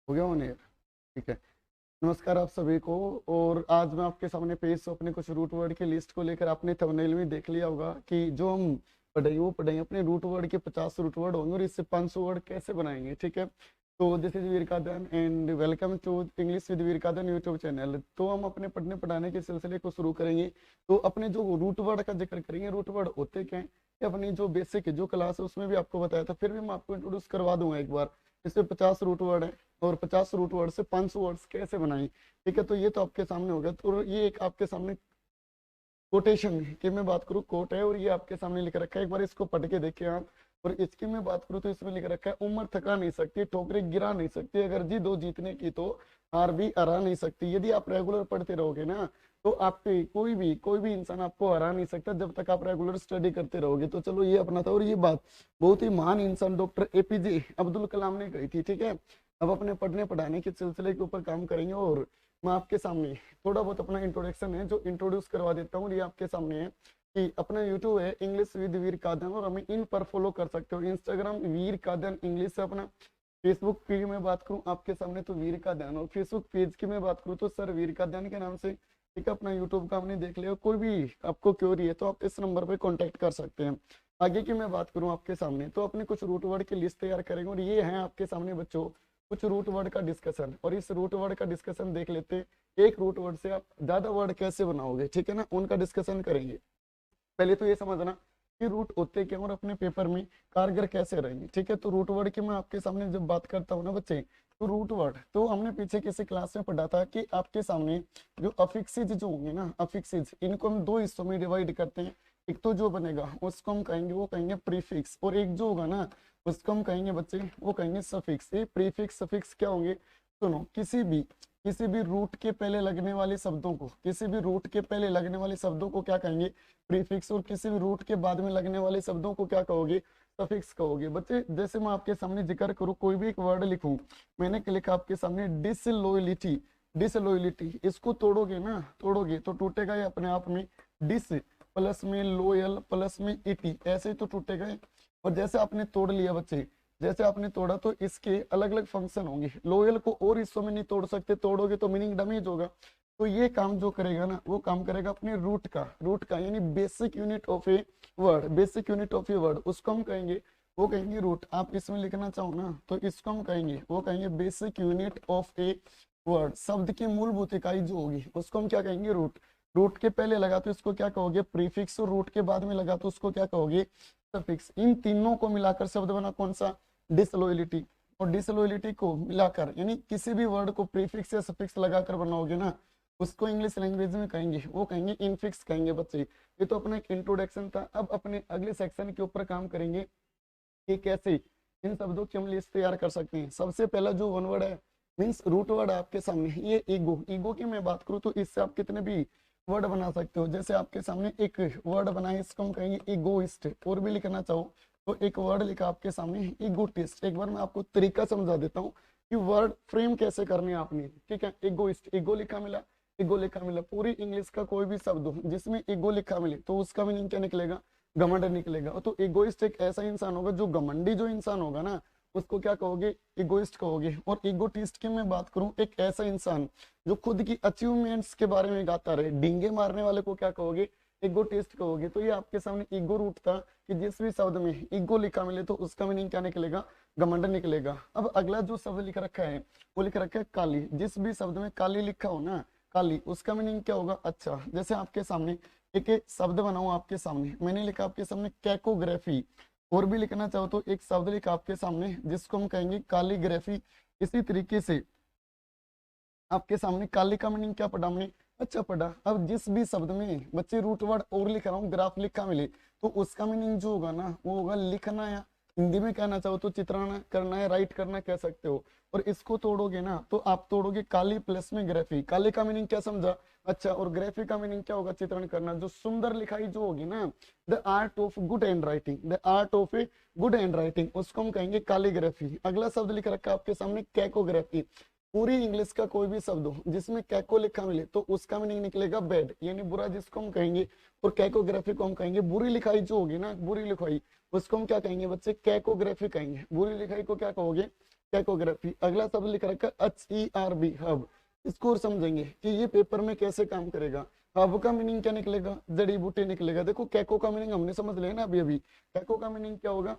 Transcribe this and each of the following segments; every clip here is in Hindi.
हो गया ऑन एयर। ठीक है। नमस्कार आप सभी को। और आज मैं आपके सामने पेश हूं अपने कुछ रूट वर्ड की लिस्ट को लेकर। आपने थंबनेल में देख लिया होगा कि जो हम पढ़ेंगे वो पढ़ेंगे अपने रूट वर्ड के 50 रूट वर्ड होंगे और इससे 500 वर्ड कैसे बनाएंगे। ठीक है। तो this is Veer Kadan and welcome to English with Veer Kadan YouTube channel. तो हम अपने पढ़ने पढ़ाने के सिलसिले को शुरू करेंगे। तो अपने जो रूट वर्ड का जिक्र करेंगे, रूट वर्ड होते क्या है, कि अपनी जो बेसिक जो क्लास है उसमें भी आपको बताया था, फिर भी मैं आपको इंट्रोड्यूस करवा दूंगा एक बार। इससे 50 रूट वर्ड है और 50 रूट वर्ड से 500 वर्ड्स कैसे बनाएं। ठीक है। तो ये तो आपके सामने हो गया। तो ये एक आपके सामने कोटेशन की मैं बात करूँ, कोट है और ये आपके सामने लिख रखा है। एक बार इसको पढ़ के देखिए आप। और इसकी मैं बात करूँ तो इसमें लिख रखा है, उम्र थका नहीं सकती, ठोकरें गिरा नहीं सकती, अगर जी दो जीतने की तो हार भी हरा नहीं सकती। यदि आप रेगुलर पढ़ते रहोगे ना तो आपके कोई भी इंसान आपको हरा नहीं सकता जब तक आप रेगुलर स्टडी करते रहोगे। तो चलो ये अपना था। और ये बात बहुत ही महान इंसान डॉक्टर एपीजे अब्दुल कलाम ने कही थी। ठीक है। अब अपने पढ़ने पढ़ाने के सिलसिले के ऊपर काम करेंगे और मैं आपके सामने थोड़ा बहुत अपना इंट्रोडक्शन है जो इंट्रोड्यूस करवा देता हूँ। ये आपके सामने है कि अपना यूट्यूब है इंग्लिश विद वीर कादन और हमें इन पर फॉलो कर सकते हो। इंस्टाग्राम वीर कादन इंग्लिश है अपना। फेसबुक की मैं बात करूँ आपके सामने तो वीर का ध्यान, और फेसबुक पेज की मैं बात करूँ तो सर वीर का ध्यान के नाम से। ठीक है। अपना यूट्यूब का हमने देख लिया। कोई भी आपको क्वेरी है तो आप इस नंबर पे कांटेक्ट कर सकते हैं। आगे की मैं बात करूँ आपके सामने तो अपने कुछ रूट वर्ड की लिस्ट तैयार करेंगे और ये है आपके सामने बच्चों कुछ रूट वर्ड का डिस्कशन। और इस रूट वर्ड का डिस्कशन देख लेते हैं। एक रूट वर्ड से आप ज्यादा वर्ड कैसे बनाओगे, ठीक है ना, उनका डिस्कशन करेंगे। पहले तो ये समझना कि रूट होते क्या और अपने पेपर में कारगर कैसे रहेंगे। ठीक है। तो रूट वर्ड की मैं आपके सामने जब बात करता हूँ ना बच्चे, तो रूट वर्ड तो हमने पीछे किसी क्लास में पढ़ा था कि आपके सामने जो अफिक्सिज जो होंगे ना, अफिक्सिज, इनको हम दो हिस्सों में डिवाइड करते हैं। एक तो जो बनेगा उसको हम कहेंगे, वो कहेंगे प्रीफिक्स, और एक जो होगा ना उसको हम कहेंगे बच्चे, वो कहेंगे सफिक्स। ये प्रीफिक्स सफिक्स क्या होंगे, सुनो। किसी भी रूट के पहले लगने वाले शब्दों को, किसी भी रूट के पहले लगने वाले शब्दों को क्या कहेंगे, प्रीफिक्स। और किसी भी रूट के बाद में लगने वाले शब्दों को क्या कहोगे, सफिक्स कहोगे। बच्चे जैसे मैं आपके सामने जिक्र करूँ, कोई भी एक वर्ड लिखूं, मैंने लिखा आपके सामने डिसलॉयलिटी। डिसलॉयलिटी इसको तोड़ोगे ना, तोड़ोगे तो टूटेगा ये अपने आप में। डिस प्लस में लोयल प्लस में इटी, ऐसे ही तो टूटेगा ये। और जैसे आपने तोड़ लिया बच्चे, जैसे आपने तोड़ा तो इसके अलग अलग फंक्शन होंगे। लोयल को और हिस्सों में नहीं तोड़ सकते, तोड़ोगे तो मीनिंग डैमेज होगा। तो ये काम जो करेगा ना, वो काम करेगा अपने रूट का यानी basic unit of a word. Basic unit of a word उसको हम कहेंगे, वो कहेंगे रूट। आप इसमें लिखना चाहो ना तो इसको हम कहेंगे, वो कहेंगे basic unit of a word. शब्द की मूलभूत इकाई जो होगी उसको हम क्या कहेंगे, रूट। रूट के पहले लगा तो इसको क्या कहोगे, प्रीफिक्स। और रूट के बाद में लगा तो उसको क्या कहोगे, सफिक्स। इन तीनों को मिलाकर शब्द बना कौन सा, डिसलॉयलिटी। और डिसलॉयलिटी को मिलाकर यानी किसी भी वर्ड को प्रीफिक्स या सफिक्स लगाकर बनाओगे ना, उसको इंग्लिश लैंग्वेज में कहेंगे, वो कहेंगे इनफिक्स कहेंगे बच्चे। ये तो अपना एक इंट्रोडक्शन था। अब अपने अगले सेक्शन के ऊपर काम करेंगे कि कैसे इन शब्दों की हम लिस्ट तैयार कर सकते हैं। सबसे पहला जो वन वर्ड है, मीन्स रूट वर्ड आपके सामने, ये ईगो। ईगो की मैं बात करूँ तो इससे आप कितने भी वर्ड बना सकते हो। जैसे आपके सामने एक वर्ड बना है, इसको हम कहेंगे ईगोइस्ट। और भी लिखना चाहो तो एक वर्ड लिखा आपके सामने, ईगोटिस्ट। एक बार मैं आपको तरीका समझा देता हूँ कि वर्ड फ्रेम कैसे करने हैं आपने। ठीक है। ईगोइस्ट, ईगो लिखा मिला, ईगो लिखा मिला। पूरी इंग्लिश का कोई भी शब्द हो जिसमें ईगो लिखा मिले तो उसका मीनिंग क्या निकलेगा, घमंड निकलेगा। तो इगोइस्ट एक ऐसा इंसान होगा, जो घमंडी जो इंसान होगा ना उसको क्या कहोगे, इगोइस्ट कहोगे। और इगोटिस्ट की मैं बात करूं, एक ऐसा इंसान जो खुद की अचीवमेंट्स के बारे में गाता रहे, डींगे मारने वाले को क्या कहोगे, इगोटिस्ट कहोगे। तो ये आपके सामने ईगो रूट था कि जिस भी शब्द में ईगो लिखा मिले तो उसका मीनिंग क्या निकलेगा, घमंड निकलेगा। अब अगला जो शब्द लिख रखा है वो लिख रखा है काली। जिस भी शब्द में काली लिखा हो ना, काली, उसका मीनिंग क्या होगा, अच्छा। जैसे आपके सामने एक एक शब्द बनाऊं आपके सामने, मैंने लिखा आपके सामने कैकोग्राफी। और भी लिखना चाहो तो एक शब्द लिखा आपके सामने जिसको हम कहेंगे कालीग्राफी। इसी तरीके से आपके सामने काली का मीनिंग क्या पढ़ा हमने, अच्छा पढ़ा। अब जिस भी शब्द में बच्चे रूट वर्ड और लिख रहा हूँ, ग्राफ लिखा मिले तो उसका मीनिंग जो होगा ना वो होगा लिखना, या हिंदी में कहना चाहो तो चित्राना करना है, राइट करना कह सकते हो। और इसको तोड़ोगे ना तो आप तोड़ोगे काली प्लस में ग्राफी। काली का मीनिंग क्या समझा, अच्छा। और ग्राफी का मीनिंग क्या होगा, चित्रण करना। जो सुंदर लिखाई जो होगी ना, the art of good hand writing, the art of a good hand writing, उसको हम कहेंगे कालीग्राफी। अगला शब्द लिख रखा है आपके सामने कैकोग्राफी। पूरी इंग्लिश का कोई भी शब्द हो जिसमें कैको लिखा मिले तो उसका मीनिंग निकलेगा बैड, यानी बुरा जिसको हम कहेंगे, और कैकोग्राफी को हम कहेंगे बुरी लिखाई जो होगी ना, बुरी लिखाई, उसको हम क्या कहेंगे बच्चे, कैकोग्राफी कहेंगे। बुरी लिखाई को क्या कहोगे, कैकोग्राफी। अगला शब्द लिख रखा HERB, हब। इसको और समझेंगे कि ये पेपर में कैसे काम करेगा। हब का मीनिंग क्या निकलेगा, जड़ी बूटी निकलेगा। देखो कैको का मीनिंग हमने समझ लिया ना अभी अभी, कैको का मीनिंग क्या होगा,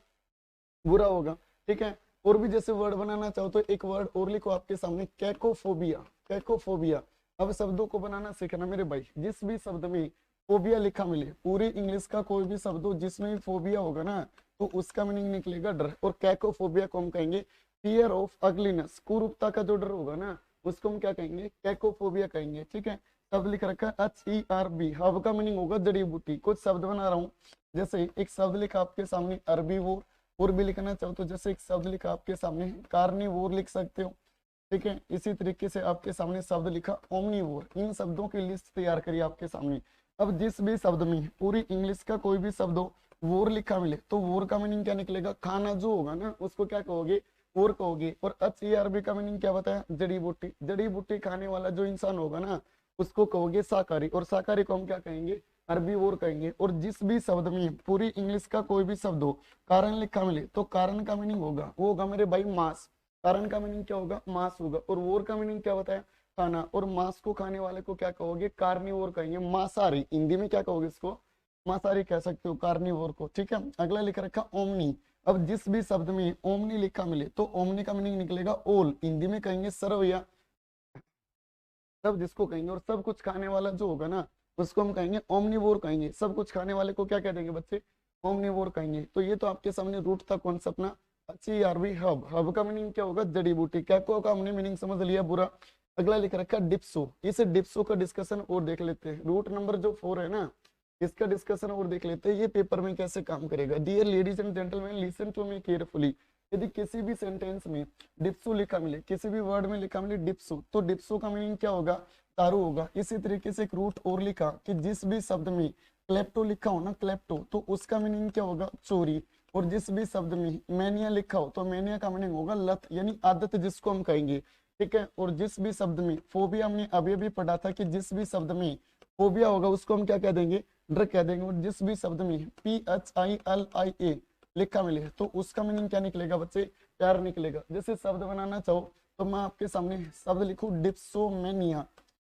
बुरा होगा, ठीक है। और भी जैसे वर्ड बनाना चाहो तो एक वर्ड और लिखो आपके सामने, कैकोफोबिया, कैकोफोबिया। अब शब्दों को बनाना सीखना मेरे भाई, जिस भी शब्द में फोबिया लिखा मिले, पूरी इंग्लिश का कोई भी शब्द हो जिसमें भी फोबिया होगा ना तो उसका मीनिंग निकलेगा डर। और कैकोफोबिया को हम कहेंगे फियर ऑफ अगलीनेस, कुरूपता का जो डर होगा ना उसको हम क्या कहेंगे, कैकोफोबिया कहेंगे, ठीक है। शब्द लिख रखा है HERB, हब का मीनिंग होगा जड़ी बूटी। कुछ शब्द बना रहा हूँ, जैसे एक शब्द लिखा आपके सामने अरबी वोर, और भी लिखना चाहो तो जैसे एक शब्द लिखा आपके सामने कार्निवोर लिख सकते हो, ठीक है। इसी तरीके से आपके सामने शब्द लिखा ओमनीवोर। इन शब्दों की लिस्ट तैयार करिए आपके सामने। अब जिस भी शब्द में पूरी इंग्लिश का कोई भी शब्द हो वोर लिखा मिले तो वोर का मीनिंग क्या निकलेगा, खाना जो होगा ना उसको क्या कहोगे, वोर कहोगे। और HERB का मीनिंग क्या बताया, जड़ी बूटी। जड़ी बूटी खाने वाला जो इंसान होगा ना उसको कहोगे शाकाहारी, और शाकाहारी को हम क्या कहेंगे, अरबी वोर कहेंगे। और जिस भी शब्द में पूरी इंग्लिश का कोई भी शब्द हो कारण लिखा मिले तो कारण का मीनिंग होगा, वो होगा मेरे भाई मांस। कारण का मीनिंग क्या होगा, मांस होगा। और वोर का मीनिंग क्या बताया, खाना। और मांस को खाने वाले को क्या कहोगे, कार्निवोर कहेंगे, मांसाहारी। हिंदी में क्या कहोगे इसको, मांसाहारी कह सकते हो कार्निवोर को, ठीक है। अगला लिख रखा ओमनी। अब जिस भी शब्द में ओमनी लिखा मिले तो ओमनी का मीनिंग निकलेगा ओल, हिंदी में कहेंगे सर्व या सब जिसको कहेंगे। और सब कुछ खाने वाला जो होगा ना उसको हम कहेंगे ओमनीवोर कहेंगे। सब कुछ खाने वाले को क्या कह देंगे बच्चे, ओमनीवोर कहेंगे। तो ये तो आपके सामने रूट था कौन सा अपना, HERB, हब। हब का मीनिंग क्या होगा, जड़ी बूटी। कैको का हमने मीनिंग समझ लिया, बुरा। अगला लिख रखा डिप्सो। इस डिप्सो का डिस्कशन और देख लेते हैं। रूट नंबर जो 4 है ना इसका डिस्कशन और देख लेते हैं, ये पेपर में कैसे काम करेगा। Dear ladies and gentleman, listen to me carefully. यदि किसी भी सेंटेंस में डिप्सो लिखा मिले, किसी भी वर्ड में लिखा मिले डिप्सो, तो डिप्सो का मीनिंग क्या होगा, दारू होगा। इसी तरीके से एक रूट और लिखा कि जिस भी शब्द में क्लेप्टो लिखा हो ना, क्लेप्टो, तो उसका मीनिंग क्या होगा, चोरी। और जिस भी शब्द में मैनिया लिखा हो तो मैनिया का मीनिंग होगा लत, यानी आदत जिसको हम कहेंगे, ठीक है। और जिस भी शब्द में फोबिया, हमने अभी अभी पढ़ा था कि जिस भी शब्द में फोबिया होगा उसको हम क्या कह देंगे, डर कह देंगे। और जिस भी शब्द में PHILIA लिखा मिले तो उसका मीनिंग क्या निकलेगा बच्चे, प्यार निकलेगा। जैसे शब्द बनाना चाहो तो मैं आपके सामने शब्द लिखूं डिप्सोमेनिया,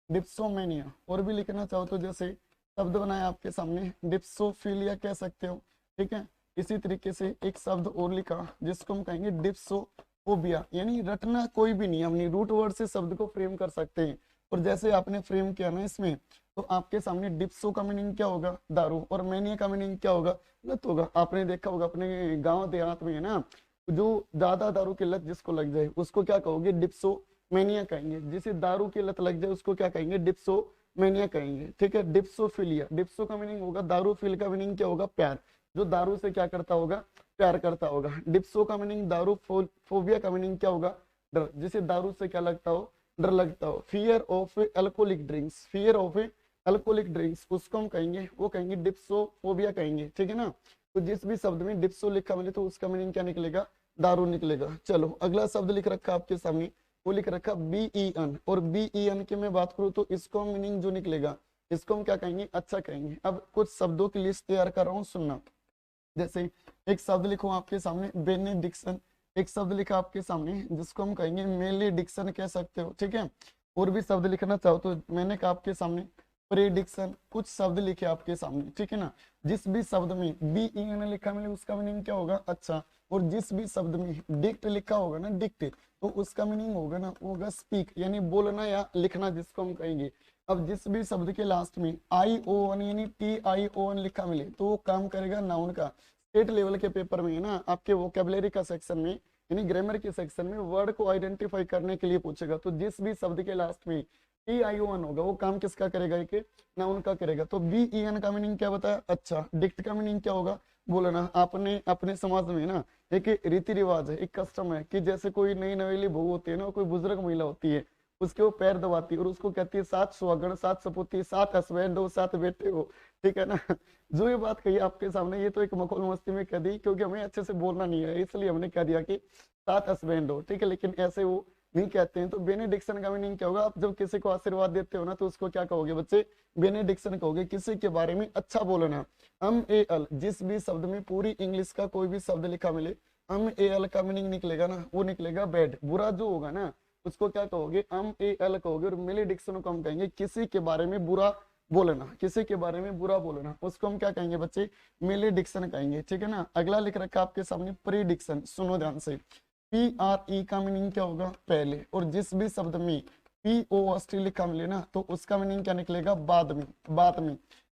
डिप्सोमेनिया। और भी लिखना चाहो तो जैसे शब्द बनाया आपके सामने डिप्सोफिलिया कह सकते हो, ठीक है। इसी तरीके से एक शब्द और लिखा जिसको हम कहेंगे डिप्सोफोबिया, यानी रटना कोई भी नहीं, हमने रूट वर्ड से शब्द को फ्रेम कर सकते हैं। और जैसे आपने फ्रेम किया ना इसमें, तो आपके सामने डिप्सो का मीनिंग क्या होगा, दारू। और मैनिया का मीनिंग क्या होगा, लत होगा। आपने देखा होगा अपने गांव देहात में है ना, जो ज्यादा दारू की लत जिसको लग जाए उसको क्या कहोगे, डिप्सो मैनिया कहेंगे। जिसे दारू की लत लग जाए उसको क्या कहेंगे, डिप्सो मैनिया कहेंगे, ठीक है। डिप्सोफिलिया, डिप्सो का मीनिंग होगा दारू, फिल का मीनिंग क्या होगा, प्यार। जो दारू से क्या करता होगा, प्यार करता होगा। डिप्सो का मीनिंग दारू, फोबिया का मीनिंग क्या होगा, डर। जिसे दारू से क्या लगता हो, डर लगता हो। Fear of alcoholic drinks, fear of alcoholic drinks उसको हम कहेंगे, वो कहेंगे डिप्सोफोबिया कहेंगे, ठीक है ना। तो जिस भी शब्द में डिप्सो लिखा मिले तो उसका मीनिंग क्या निकलेगा, दारू निकलेगा। चलो अगला शब्द लिख रखा आपके सामने, वो लिख रखा BEN। और BEN की मैं बात करूँ तो इसको मीनिंग जो निकलेगा इसको हम क्या कहेंगे, अच्छा कहेंगे। अब कुछ शब्दों की लिस्ट तैयार कर रहा हूँ, सुनना। जैसे एक शब्द लिखो आपके सामने बेनेडिक्शन, एक शब्द लिखा आपके सामने जिसको हम कहेंगे मेलेडिक्शन कह सकते हो, ठीक है। और भी शब्द लिखना चाहो तो मैंने कहा आपके सामने प्रेडिक्शन। कुछ शब्द लिखे आपके सामने, ठीक है ना। जिस भी शब्द में BEN लिखा मिले उसका मीनिंग क्या होगा, अच्छा। और जिस भी शब्द में डिक्ट लिखा होगा ना, डिक्ट, तो उसका मीनिंग होगा ना, होगा स्पीक, यानी बोलना या लिखना जिसको हम कहेंगे। अब जिस भी शब्द के लास्ट में ION यानी TION लिखा मिले तो वो काम करेगा नाउन का। स्टेट लेवल के पेपर में है ना, आपके वोकेबलरी का सेक्शन में यानी ग्रामर के सेक्शन में वर्ड को आइडेंटिफाई करने के लिए पूछेगा। तो जिस भी शब्द के लास्ट में TION होगा वो काम किसका करेगा, एक नाउन का करेगा। तो BEN का मीनिंग क्या बताया, अच्छा। डिक्ट का मीनिंग क्या होगा, बोलना। आपने अपने समाज में ना एक रीति रिवाज है, एक कस्टम है कि जैसे कोई नई नवेली बहू होती है ना, कोई बुजुर्ग महिला होती है, उसके वो पैर दबाती है और उसको कहती है 7 सुहागन 7 सपूती 7 हस्बैंड हो 7 बेटे हो, ठीक है ना। जो ये बात कही आपके सामने ये तो एक मखौल मस्ती में कह दी, क्योंकि हमें अच्छे से बोलना नहीं है इसलिए हमने कह दिया कि 7 हस्बैंड हो, ठीक है। लेकिन ऐसे वो नहीं कहते हैं। तो बेनेडिक्शन का मीनिंग क्या होगा? आप जब किसी को आशीर्वाद देते हो ना तो उसको क्या कहोगे बच्चे? बेनेडिक्शन कहोगे। किसी के बारे में अच्छा बोलना। ए अल, जिस भी शब्द में पूरी इंग्लिश का कोई भी शब्द लिखा मिले, ए अल का मीनिंग निकलेगा ना, वो निकलेगा बैड, बुरा जो होगा ना उसको क्या कहोगे? ए अल कहोगे। और मेलेडिक्शन को हम कहेंगे किसी के बारे में बुरा बोलना, किसी के बारे में बुरा बोलना, उसको हम क्या कहेंगे बच्चे? मेलेडिक्शन कहेंगे। ठीक है ना। अगला लिख रखा है आपके सामने प्रीडिक्शन। सुनो ध्यान से। पी आर ई का मीनिंग क्या होगा? पहले। और जिस भी शब्द में पी ओ एस टी लिखा मिले ना तो उसका मीनिंग क्या निकलेगा? बाद में, बाद में।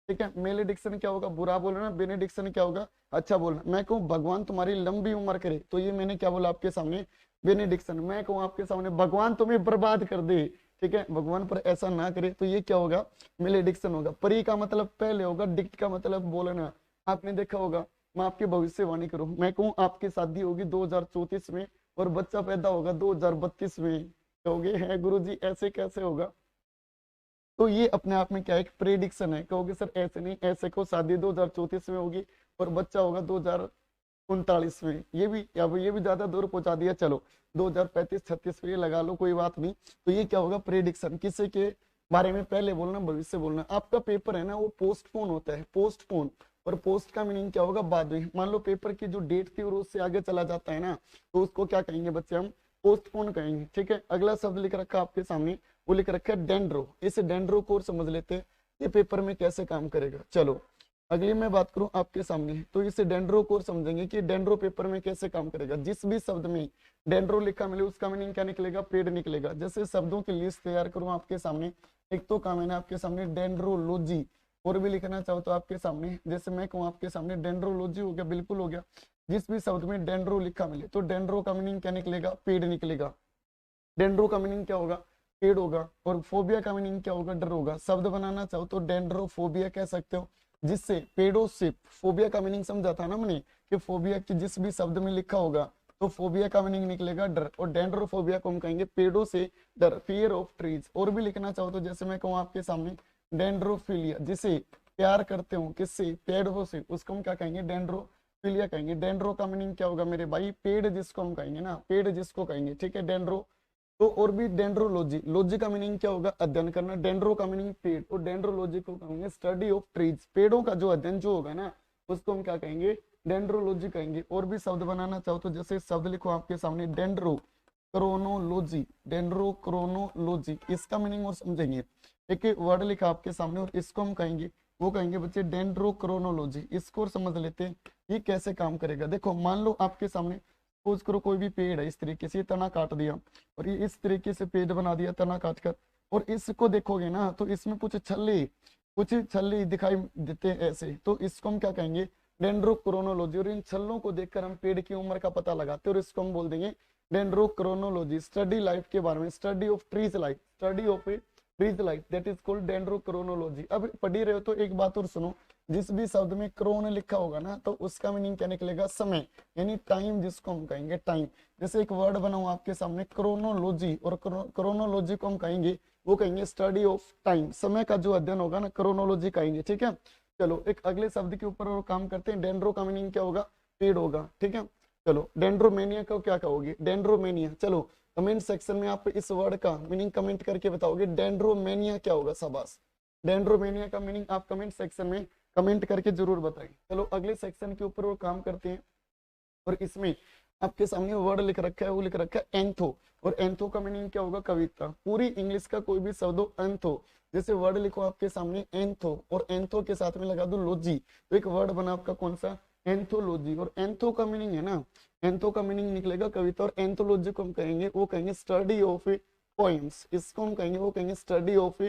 ठीक है। मेलेडिक्शन क्या होगा? बुरा बोलना। बेनेडिक्शन क्या होगा? अच्छा बोलना। मैं कहूँ भगवान तुम्हारी लंबी उम्र करे, तो ये मैंने क्या बोला आपके सामने? बेनेडिक्शन। मैं कहूँ आपके सामने भगवान तुम्हें बर्बाद कर दे, ठीक है, भगवान पर ऐसा ना करे, तो ये क्या होगा? मेलेडिक्शन होगा। परी का मतलब पहले होगा, डिक्ट का मतलब बोलना। आपने देखा होगा, मैं आपकी भविष्यवाणी करूं, मैं कहूँ आपकी शादी होगी 2034 में और बच्चा पैदा होगा 2032 में, कहोगे है गुरुजी ऐसे कैसे होगा? तो ये अपने आप में क्या है? एक प्रेडिक्शन है। कहोगे सर ऐसे नहीं, ऐसे को शादी 2034 में होगी और बच्चा होगा 2039 में। ये भी, अब ये भी ज्यादा दूर पहुंचा दिया, चलो 2035-36 में लगा लो, कोई बात नहीं। तो ये क्या होगा? प्रेडिक्शन। किसी के बारे में पहले बोलना, भविष्य बोलना। आपका पेपर है ना वो पोस्टपोन होता है, पोस्टपोन। और पोस्ट का मीनिंग क्या होगा? बाद में। मान लो पेपर की जो डेट थी और उससे आगे चला जाता है ना तो उसको क्या कहेंगे बच्चे? हम पोस्टपोन कहेंगे। ठीक है। अगला शब्द लिख रखा आपके सामने, वो लिख रखा है डेंड्रो। इस डेंड्रो को समझ लेते हैं, ये पेपर में कैसे काम करेगा। चलो अगली मैं बात करूं आपके सामने, तो इसे डेंड्रो को समझेंगे कि डेंड्रो पेपर में कैसे काम करेगा। जिस भी शब्द में डेंड्रो लिखा मिले उसका मीनिंग क्या निकलेगा? पेड़ निकलेगा। जैसे शब्दों की लिस्ट तैयार करूं आपके सामने, एक तो काम है ना आपके सामने डेंड्रोलॉजी, और भी लिखना चाहो तो आपके सामने, जैसे मैं कहूँ आपके सामने डेंड्रोलॉजी हो गया, बिल्कुल हो गया। जिस भी शब्द में डेंड्रो लिखा मिले तो डेंड्रो का मीनिंग क्या निकलेगा? पेड़ निकलेगा। डेंड्रो का मीनिंग क्या होगा? पेड़ होगा। और फोबिया का मीनिंग क्या होगा? डर होगा। शब्द बनाना चाहो तो डेंड्रोफोबिया कह सकते हो, जिससे पेड़ों से, फोबिया का मीनिंग समझा था ना मैंने कि फोबिया की जिस भी शब्द में लिखा होगा तो फोबिया का मीनिंग निकलेगा डर, और डेंड्रोफोबिया को हम कहेंगे पेड़ों से डर, फियर ऑफ ट्रीज। और भी लिखना चाहो तो जैसे मैं कहूँ आपके सामने डेंड्रोफिलिया, जिसे प्यार करते हो किससे? पेड़ों से, उसको हम क्या कहेंगे? डेंड्रोफिलिया कहेंगे। डेंड्रो का मीनिंग क्या होगा मेरे भाई? पेड़ जिसको हम कहेंगे ना, पेड़ जिसको कहेंगे। ठीक है, डेंड्रो। तो और भी डेंड्रोलॉजी, लॉजी का मीनिंग क्या होगा? अध्ययन करना। डेंड्रो का मीनिंग पेड़, और डेंड्रोलॉजी को कहेंगे स्टडी ऑफ ट्रीज, पेड़ों का जो अध्ययन जो होगा ना उसको हम क्या कहेंगे? डेंड्रोलॉजी कहेंगे। और भी शब्द बनाना चाहो तो जैसे शब्द लिखो आपके सामने डेंड्रो क्रोनोलॉजी, डेंड्रो क्रोनोलॉजी, इसका मीनिंग और समझेंगे। एक वर्ड लिखा आपके सामने और इसको हम कहेंगे, वो कहेंगे बच्चे डेंड्रो क्रोनोलॉजी। इसको और समझ लेते हैं ये कैसे काम करेगा। देखो मान लो आपके सामने सपोज करो कोई भी पेड़ है, इस तरीके से तना काट दिया और ये इस तरीके से पेड़ बना दिया तना काट कर, और इसको देखोगे ना तो इसमें कुछ छल्ले दिखाई देते हैं ऐसे, तो इसको हम क्या कहेंगे? डेंड्रोक्रोनोलॉजी। और इन छल्लों को देखकर हम पेड़ की उम्र का पता लगाते हैं और इसको हम बोल देंगे डेंड्रोक्रोनोलॉजी। स्टडी लाइफ के बारे में, study of trees life, study of trees life, that is called dendrochronology. अब पढ़ ही रहे हो तो एक बात और सुनो, जिस भी शब्द में क्रोन लिखा होगा ना तो उसका मीनिंग क्या निकलेगा? समय, यानी टाइम, जिसको हम कहेंगे टाइम। जैसे एक वर्ड बनाऊं आपके सामने क्रोनोलॉजी, और क्रोनोलॉजी को हम कहेंगे, वो कहेंगे स्टडी ऑफ टाइम, समय का जो अध्ययन होगा ना क्रोनोलॉजी कहेंगे। ठीक है। चलो एक अगले शब्द के ऊपर और काम करते हैं। डेंड्रो का मीनिंग क्या होगा? पेड़ होगा। ठीक है। चलो डेंड्रोमेनिया को क्या कहोगे? डेंड्रोमेनिया। चलो कमेंट सेक्शन में आप इस वर्ड का मीनिंग कमेंट करके बताओगे डेंड्रोमेनिया क्या होगा। शाबाश। डेंड्रोमेनिया का मीनिंग आप कमेंट सेक्शन में कमेंट करके जरूर बताएं। चलो अगले सेक्शन के ऊपर और काम करते हैं, और इसमें आपके सामने वर्ड लिख रखा है, वो लिख रखा है एंथो। और एंथो का मीनिंग क्या होगा? कविता। पूरी इंग्लिश का कोई भी शब्द हो एंथो, जैसे वर्ड लिखो आपके सामने एंथो, और एंथो के साथ में लगा दो लॉजी, तो एक वर्ड बना आपका कौन सा? एंथोलॉजी। और एंथो का मीनिंग है ना, एंथो का मीनिंग निकलेगा कविता, और एंथोलॉजी को हम कहेंगे, वो कहेंगे स्टडी ऑफ पोएम्स, इसको हम कहेंगे, वो कहेंगे स्टडी ऑफ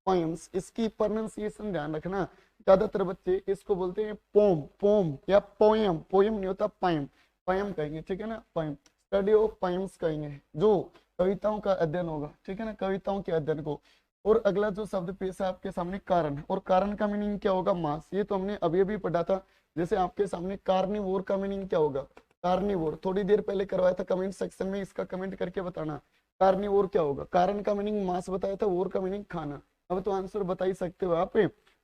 पोएम्स। इसकी प्रोनाउंसिएशन ध्यान रखना, ज्यादातर बच्चे इसको बोलते हैं पोम, पोम या पोयम, पोयम नहीं होता पायम, पायम कहेंगे। ठीक है ना, पायम, स्टडी ऑफ पायम्स कहेंगे, जो कविताओं का अध्ययन होगा। ठीक है ना, कविताओं के अध्ययन को। और अगला जो शब्द पेश है आपके सामने कारण, और कारण का मीनिंग क्या होगा? मांस, ये तो हमने अभी अभी पढ़ा था। जैसे आपके सामने कार्निवोर का मीनिंग क्या होगा? कार्निवोर थोड़ी देर पहले करवाया था, कमेंट सेक्शन में इसका कमेंट करके बताना कार्निवोर क्या होगा। कारण का मीनिंग मांस बताया था, वोर का मीनिंग खाना। अब तो आंसर बता ही सकते हो आप।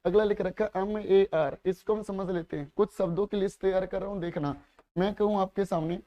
अगला लिख रखा है MAR, इसको हम समझ लेते हैं। कुछ शब्दों की लिस्ट तैयार कर रहा हूँ, देखना। मैं कहूँ आपके सामने,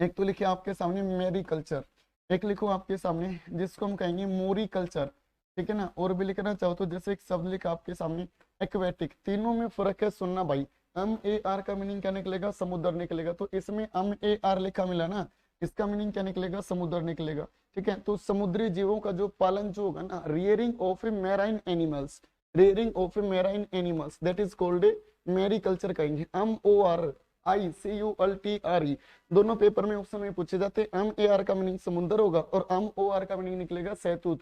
एक तो लिखे आपके सामने मेरी कल्चर, एक लिखो आपके सामने जिसको हम कहेंगे मोरी कल्चर, ठीक है ना। और भी लिखना चाहो तो जैसे एक शब्द लिखा आपके सामने एक्वेटिक, तीनों में फर्क है, सुनना भाई। एम ए आर का मीनिंग क्या निकलेगा, समुद्र निकलेगा। तो इसमें एम ए आर लिखा मिला ना, इसका मीनिंग क्या निकलेगा, समुद्र निकलेगा, ठीक है। तो समुद्री जीवों का जो पालन जो होगा ना, rearing of a marine animals, rearing of a marine animals, that is called a mariculture कहेंगे। M O R I C U L T R E, दोनों पेपर में ऑप्शन में पूछे जाते हैं। एम ए आर का मीनिंग समुद्र होगा और एम ओ आर का मीनिंग निकलेगा सहतूत।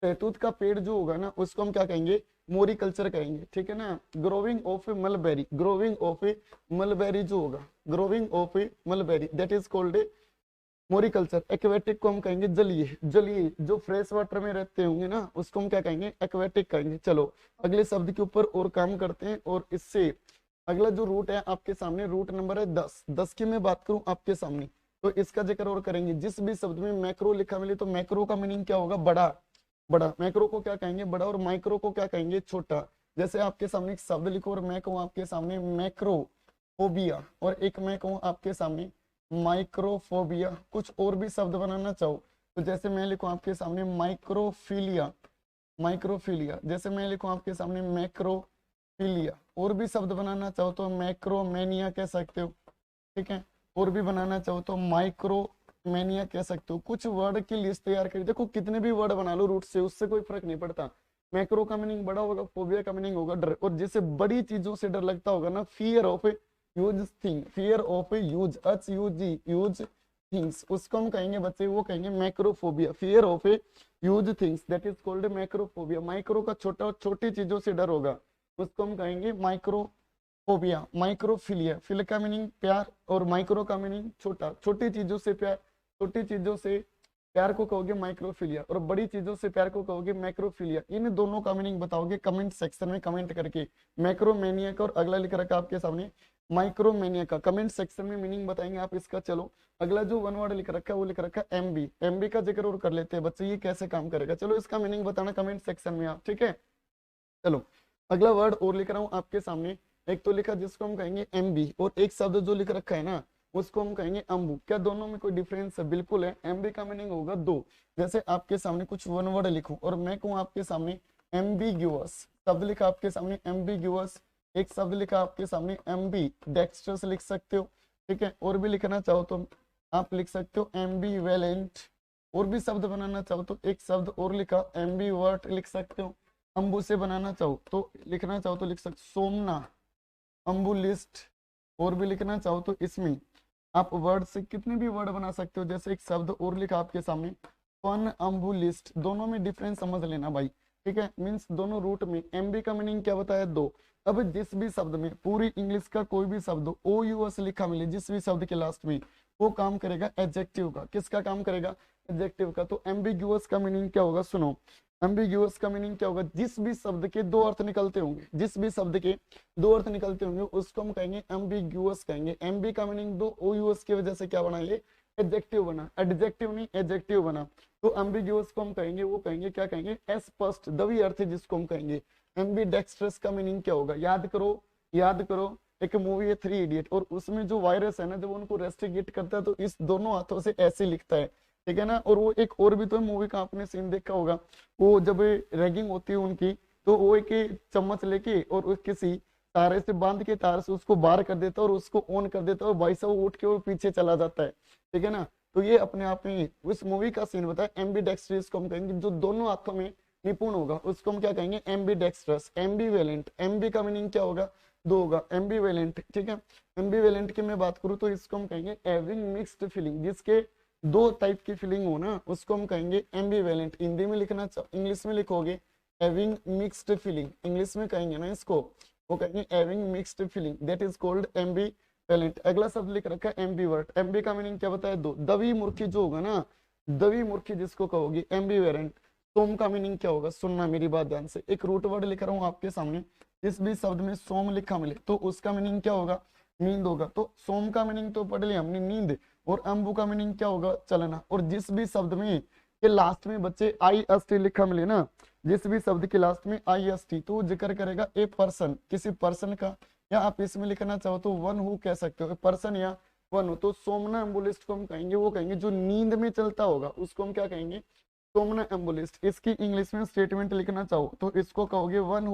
सहतूत का पेड़ जो होगा ना उसको हम क्या कहेंगे, मोरिकल्चर कहेंगे, ठीक है ना। Growing of A mulberry, growing of A mulberry जो होगा, growing of A mulberry, that is called A moriculture. Aquatic को हम कहेंगे जलीय, जलीय जो फ्रेश वाटर में रहते होंगे ना उसको हम क्या कहेंगे, एक्वेटिक कहेंगे। चलो अगले शब्द के ऊपर और काम करते हैं। और इससे अगला जो रूट है आपके सामने, रूट नंबर है 10। 10 की मैं बात करूं आपके सामने तो इसका जिक्र और करेंगे। जिस भी शब्द में मैक्रो लिखा मिले तो मैक्रो का मीनिंग क्या होगा, बड़ा, बड़ा। मैक्रो को क्या कहेंगे, बड़ा। और माइक्रो को क्या कहेंगे, छोटा। जैसे आपके सामने एक शब्द लिखो और मैं कहूँ आपके सामने मैक्रोफोबिया, और एक मैं कहूँ आपके सामने माइक्रोफोबिया। कुछ और भी शब्द बनाना चाहो तो जैसे मैं लिखूं आपके सामने माइक्रोफीलिया, माइक्रोफीलिया। जैसे मैं लिखूं आपके सामने मैक्रोफीलिया। और भी शब्द बनाना चाहो तो मैक्रोमेनिया कह सकते हो, ठीक है। और भी बनाना चाहो तो माइक्रोमेनिया कह सकते हो। कुछ वर्ड की लिस्ट तैयार करिए, देखो कितने भी वर्ड बना लो रूट से, उससे कोई फर्क नहीं पड़ता। मैक्रो का मीनिंग बड़ा होगा, फोबिया का मीनिंग होगा डर। और जैसे बड़ी चीजों से डर लगता होगा ना, fear of huge thing, fear of huge, H U G, huge things, उसको हम कहेंगे बच्चे, वो कहेंगे macrophobia, fear of huge things, that is called macrophobia. Micro का छोटा, छोटी चीजों से डर होगा, उसको हम कहेंगे माइक्रोफोबिया। माइक्रोफिलिया, फिल का मीनिंग प्यार और माइक्रो का मीनिंग छोटा, छोटी चीजों से प्यार, छोटी चीजों से प्यार को कहोगे माइक्रोफिलिया, और बड़ी चीजों से प्यार को कहोगे मैक्रोफिलिया। इन दोनों का मीनिंग बताओगे कमेंट सेक्शन में कमेंट करके। मैक्रोमेनिया का और अगला लिख रखा आपके सामने माइक्रोमेनिया का, कमेंट सेक्शन में मीनिंग बताएंगे आप इसका। चलो अगला जो वन वर्ड लिख रखा है वो लिख रखा है एमबी। एमबी का जिक्र और कर लेते हैं बच्चे, ये कैसे काम करेगा, चलो इसका मीनिंग बताना कमेंट सेक्शन में आप, ठीक है। चलो अगला वर्ड और लिख रहा हूँ आपके सामने। एक तो लिखा जिसको हम कहेंगे एमबी, और एक शब्द जो लिख रखा है ना उसको हम कहेंगे अम्बू। क्या दोनों में कोई डिफरेंस है, बिल्कुल है। एमबी का मीनिंग होगा दो। जैसे आपके सामने कुछ वन वर्ड लिखूं और मैं कहूँ आपके सामने एम्बिग्यूअस, शब्द लिखा आपके सामने एम्बिग्यूअस। एक शब्द लिखा आपके सामने एम्बी डेक्स्ट्रस लिख सकते हो, ठीक है। और भी लिखना चाहो तो आप लिख सकते हो एम्बीवेलेंट। और भी शब्द बनाना चाहो तो एक शब्द और लिखा एम्बीवर्ट लिख सकते हो। अम्बू से बनाना चाहो तो लिखना चाहो तो लिख सकते सोमना, अम्बू लिस्ट। और भी लिखना चाहो तो इसमें आप वर्ड से कितने भी वर्ड बना सकते हो। जैसे एक शब्द और लिखा आपके सामने फन अम्बू लिस्ट। दोनों में डिफरेंस समझ लेना भाई, ठीक है। मींस दोनों रूट में एमबी का मीनिंग क्या बताया, दो। अब जिस भी शब्द में पूरी इंग्लिश का कोई भी शब्द ओ यू एस लिखा मिले जिस भी शब्द के लास्ट में, वो काम करेगा एडजेक्टिव का। किसका काम करेगा, एडजेक्टिव का। तो एम्बिग्यूअस का मीनिंग क्या होगा, सुनो। एम्बिग्यूअस का मीनिंग क्या होगा, जिस भी शब्द के दो अर्थ निकलते होंगे, जिस भी शब्द के दो अर्थ निकलते होंगे उसको हम कहेंगे एम्बिग्यूअस कहेंगे। एमबी का मीनिंग दो, ओ यूएस की वजह से क्या बना, ये एडजेक्टिव बना, एडजेक्टिव नहीं एडजेक्टिव बना। तो एम्बिग्यूअस को हम कहेंगे, वो कहेंगे क्या कहेंगे, अस्पष्ट दवी अर्थ जिसको हम कहेंगे। एम्बीडेक्स्ट्रस का मीनिंग क्या होगा, याद करो, याद करो। एक मूवी है 3 इडियट, और उसमें जो वायरस है ना जब उनको रेस्ट्रिकेट करता है तो इस दोनों हाथों से ऐसे लिखता है, ठीक है ना। और वो एक और भी तो मूवी का आपने सीन देखा होगा, वो जब रैगिंग होती है उनकी तो वो एक चम्मच लेके और उस किसी तारे से बांध के तार से उसको बाहर कर देता है और उसको ऑन कर देता है और भाई साहब उठ के वो पीछे चला जाता है, ठीक है ना। तो ये अपने आप में उस मूवी का सीन बताया। एम्बीडेक्स्ट्रस को हम कहेंगे जो दोनों हाथों में निपुण होगा, उसको हम क्या कहेंगे, एम्बीडेक्स्ट्रस। एम्बीवेलेंट, एम्बी का मीनिंग क्या होगा, दो होगा, एम्बीवेलेंट, ठीक है। एम्बीवेलेंट की मैं बात करूं तो इसको हम कहेंगे हैविंग मिक्स्ड फीलिंग, जिसके दो टाइप की फीलिंग हो ना उसको हम कहेंगे एम्बीवेलेंट। हिंदी में लिखना, इंग्लिश में लिखोगे हैविंग मिक्स्ड फीलिंग, इंग्लिश में कहेंगे ना इसको, वो कहेंगे having mixed feeling, that is called ambivalent. अगला शब्द लिख रखा है एम्बीवर्ट। एम्बी का मीनिंग क्या बताया, दो। दवी मूर्खी जो होगा ना, दवी मूर्खी जिसको कहोगे एम्बीवेलेंट। सोम का मीनिंग क्या होगा, सुनना मेरी बात ध्यान से। एक रूट वर्ड लिख रहा हूँ आपके सामने, जिस भी शब्द में सोम लिखा मिले तो उसका मीनिंग क्या होगा, नींद होगा। तो सोम का मीनिंग तो पढ़ लिया हमने, नींद। और अम्बू का मीनिंग क्या होगा, चलना। और जिस भी शब्द में के लास्ट में बच्चे आई एस टी लिखा मिले ना, जिस भी शब्द के लास्ट में आई एस टी, तो जिक्र करेगा ए पर्सन, किसी पर्सन का। या आप इसमें लिखना चाहो तो वन हु कह सकते हो, पर्सन या वन हो, तो सोमनाम्बुलिस्ट को हम कहेंगे, वो कहेंगे जो नींद में चलता होगा उसको हम क्या कहेंगे, सोमनाम्बुलिस्ट। इसकी इंग्लिश में स्टेटमेंट लिखना चाहो तो इसको कहोगे one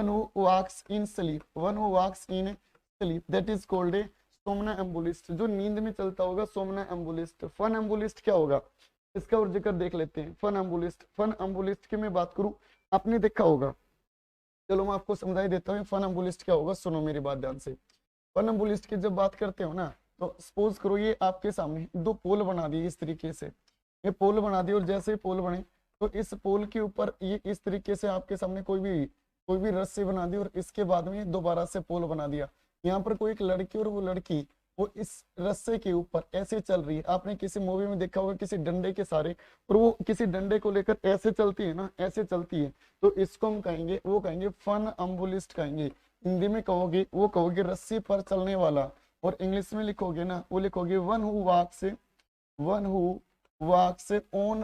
who walks in sleep, one who walks in sleep that is called a somnambulist. जो नींद में चलता होगा सोमनाम्बुलिस्ट। फनअम्बुलिस्ट क्या होगा, इसका और जिक्र देख लेते हैं। फनअम्बुलिस्ट की मैं बात करूं, आपने देखा होगा, चलो मैं आपको समझाई देता हूँ फनअम्बुलिस्ट क्या होगा। सुनो मेरी बात ध्यान से। फनअम्बुलिस्ट की जब बात करते हो ना, तो सपोज करो ये आपके सामने दो पोल बना दिए इस तरीके से, ये पोल बना दिए, और जैसे ही पोल बने तो इस पोल के ऊपर ये इस तरीके से आपके सामने कोई भी रस्सी बना दी, और इसके बाद में दोबारा से पोल बना दिया। यहाँ पर कोई एक लड़की और वो लड़की वो इस रस्से के ऊपर ऐसे चल रही है। आपने किसी मूवी में देखा होगा किसी डंडे के सहारे, और वो किसी डंडे को लेकर ऐसे चलती है ना, ऐसे चलती है, तो इसको हम कहेंगे, वो कहेंगे फनअम्बुलिस्ट कहेंगे। हिंदी में कहोगे वो कहोगे रस्सी पर चलने वाला, और इंग्लिश में लिखोगे ना, वो लिखोगे one who walks on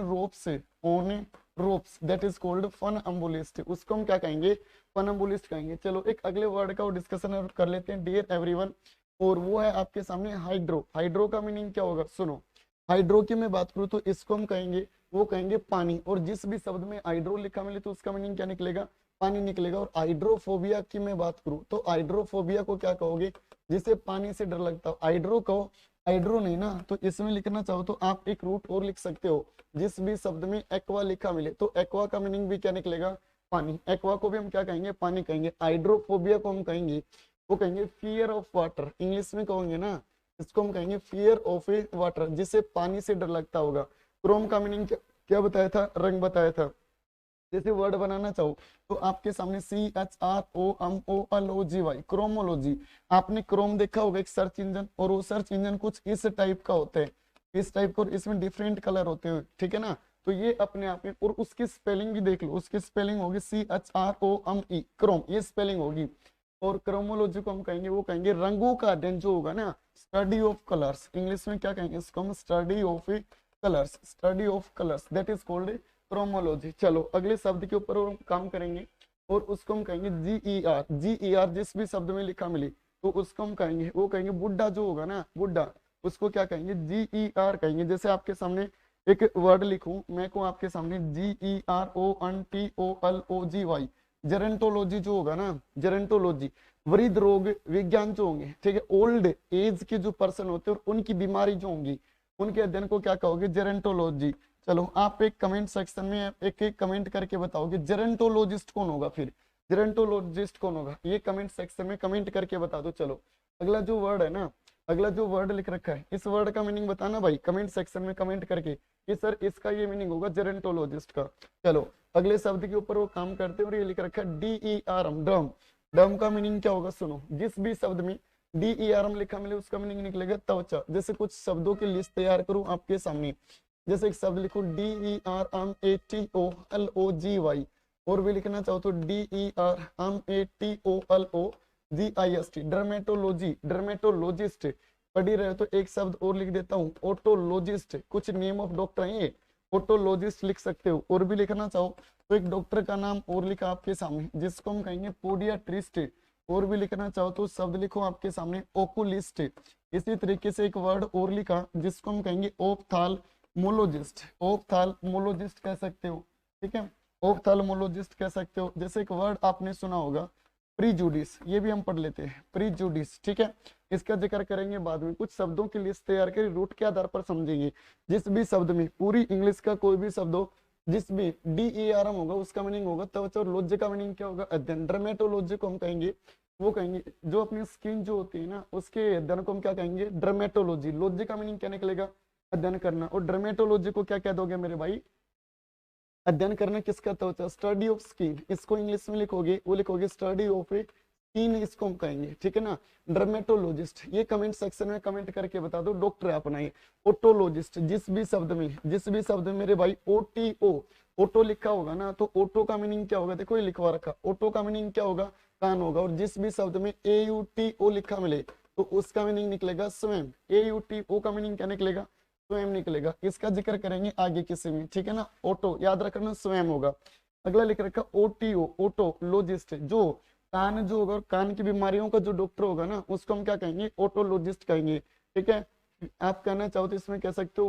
ropes that is called funambulist. उसको हम क्या कहेंगे, फनअम्बुलिस्ट कहेंगे। चलो एक अगले वर्ड का डिस्कशन कर लेते हैं डियर एवरीवन, और वो है आपके सामने हाइड्रो। हाइड्रो का मीनिंग क्या होगा, सुनो। हाइड्रो की मैं बात करूं तो इसको हम कहेंगे, वो कहेंगे पानी, और जिस भी शब्द में हाइड्रो लिखा मिले तो उसका मीनिंग क्या निकलेगा, पानी निकलेगा। और हाइड्रोफोबिया की मैं बात करूं तो हाइड्रोफोबिया को क्या कहोगे, जिसे पानी से डर लगता हो, हाइड्रो कहो। हाइड्रो नहीं ना, तो इसमें लिखना चाहो तो आप एक रूट और लिख सकते हो, जिस भी शब्द में एक्वा लिखा मिले तो एक्वा का मीनिंग भी क्या निकलेगा, पानी। एक्वा को भी हम क्या कहेंगे, पानी कहेंगे। हाइड्रोफोबिया को हम कहेंगे, वो कहेंगे फियर ऑफ वाटर। इंग्लिश में कहोगे ना, इसको हम कहेंगे फियर ऑफ ए वाटर, जिसे पानी से डर लगता होगा। क्रोम का मीनिंग क्या बताया था, रंग बताया था। जैसे वर्ड बनाना चाहो तो आपके सामने CHROMOLOGY, क्रोमोलॉजी। आपने क्रोम देखा होगा एक सर्च इंजन, और वो सर्च इंजन कुछ इस टाइप का होता है, इस टाइप का, और इसमें डिफरेंट कलर होते हैं, ठीक है ना। तो ये अपने आप में, और उसकी स्पेलिंग भी देख लो, उसकी स्पेलिंग होगी CHROME, क्रोम, ये स्पेलिंग होगी। और क्रोमोलॉजी को हम कहेंगे, वो कहेंगे रंगों का अध्ययन जो होगा ना, स्टडी ऑफ कलर्स। इंग्लिश में क्या कहेंगे इसको हम, study of colours that is called chromology. चलो अगले शब्द के ऊपर हम काम करेंगे, और उसको हम कहेंगे GER जिस भी शब्द में लिखा मिले तो उसको हम कहेंगे, वो कहेंगे बुड्ढा जो होगा ना, बुड्ढा, उसको क्या कहेंगे, GER कहेंगे। जैसे आपके सामने एक वर्ड लिखूं मैं को आपके सामने, GERONTOLOGY, जेरेंटोलॉजी जो होगा ना, जेरेंटोलॉजी, वृद्ध रोग विज्ञान जो होंगे, ठीक है, ओल्ड एज के जो पर्सन होते हैं और उनकी बीमारी जो होंगी, उनके अध्ययन को क्या कहोगे, जेरेंटोलॉजी। चलो आप एक कमेंट सेक्शन में एक एक कमेंट करके बताओगे जेरेंटोलॉजिस्ट कौन होगा, फिर जेरेंटोलॉजिस्ट कौन होगा, ये कमेंट सेक्शन में कमेंट करके बता दो। चलो अगला जो वर्ड है ना, अगला जो वर्ड लिख रखा है, इस वर्ड का मीनिंग बताना भाई कमेंट सेक्शन में कमेंट करके कि सर इसका ये मीनिंग होगा जेरेंटोलॉजिस्ट का। चलो अगले शब्द के ऊपर वो काम करते हैं, और ये लिख रखा है DERM, डम। डम का मीनिंग क्या होगा, सुनो। जिस भी शब्द में DERM लिखा मिले उसका मीनिंग निकलेगा त्वचा। जैसे कुछ शब्दों की लिस्ट तैयार करूं आपके सामने, जैसे एक शब्द लिखो DERMATOLOGY, और भी लिखना चाहो तो DERMATOLOGIST, डर्मेटोलॉजिस्ट। पढ़ी रहे हो तो एक शब्द और लिख देता हूँ, ओटोलॉजिस्ट। कुछ नेम ऑफ डॉक्टर हैं ये, ओटोलॉजिस्ट लिख सकते हो। और भी लिखना चाहो तो एक डॉक्टर का नाम और लिखा आपके सामने, जिसको हम कहेंगे पोडियाट्रिस्ट। और भी लिखना चाहो तो शब्द लिखो आपके सामने, ओकुलिस्ट। इसी तरीके से एक वर्ड और लिखा जिसको हम कहेंगे ओप्थाल्मोलॉजिस्ट कह सकते हो, ठीक है, ओप्थाल्मोलॉजिस्ट कह सकते हो। जैसे एक वर्ड आपने सुना होगा प्रीजुडिस, ये भी हम पढ़ लेते हैं, प्रीजुडिस, ठीक है। इसका जिक्र करेंगे बाद में। कुछ शब्दों की लिस्ट तैयार करें, रूट के आधार पर समझेंगे। जिस भी शब्द में, पूरी इंग्लिश का कोई भी शब्द हो जिस भी DERM होगा उसका मीनिंग होगा त्वचा, और लॉजी का मीनिंग क्या होगा, अध्ययन। डर्मेटोलॉजी को हम कहेंगे, वो कहेंगे जो अपनी स्किन जो होती है ना उसके अध्ययन को हम क्या कहेंगे, डर्मेटोलॉजी। लॉजी का मीनिंग क्या निकलेगा, अध्ययन करना। और डर्मेटोलॉजी को क्या कह दोगे मेरे भाई, अध्ययन करना किसका, त्वचा, स्टडी ऑफ स्किन। इसको इंग्लिश में लिखोगे, वो लिखोगे स्टडी ऑफ स्किन, इसको हम कहेंगे, ठीक है ना, डर्मेटोलॉजिस्ट। ये कमेंट सेक्शन में कमेंट करके बता दो। डॉक्टर है अपना ये, ओटोलॉजिस्ट। जिस भी शब्द में मेरे भाई ओटो लिखा होगा ना, तो ओटो का मीनिंग क्या होगा, देखो ये लिखवा रखा, ओटो का मीनिंग क्या होगा, कान होगा। और जिस भी शब्द में AUTO लिखा मिले तो उसका मीनिंग निकलेगा स्वयं। AUTO का मीनिंग क्या निकलेगा, स्वयं निकलेगा। इसका जिक्र करेंगे आगे किसी में, ठीक है ना। ऑटो याद रखना स्वयं होगा। अगला लिख रखा OTO, ओटोलॉजिस्ट। जो कान जो होगा, कान की बीमारियों का जो डॉक्टर होगा ना उसको हम क्या कहेंगे, ओटोलॉजिस्ट कहेंगे। ठीक है। आप कहना चाहो तो इसमें कह सकते हो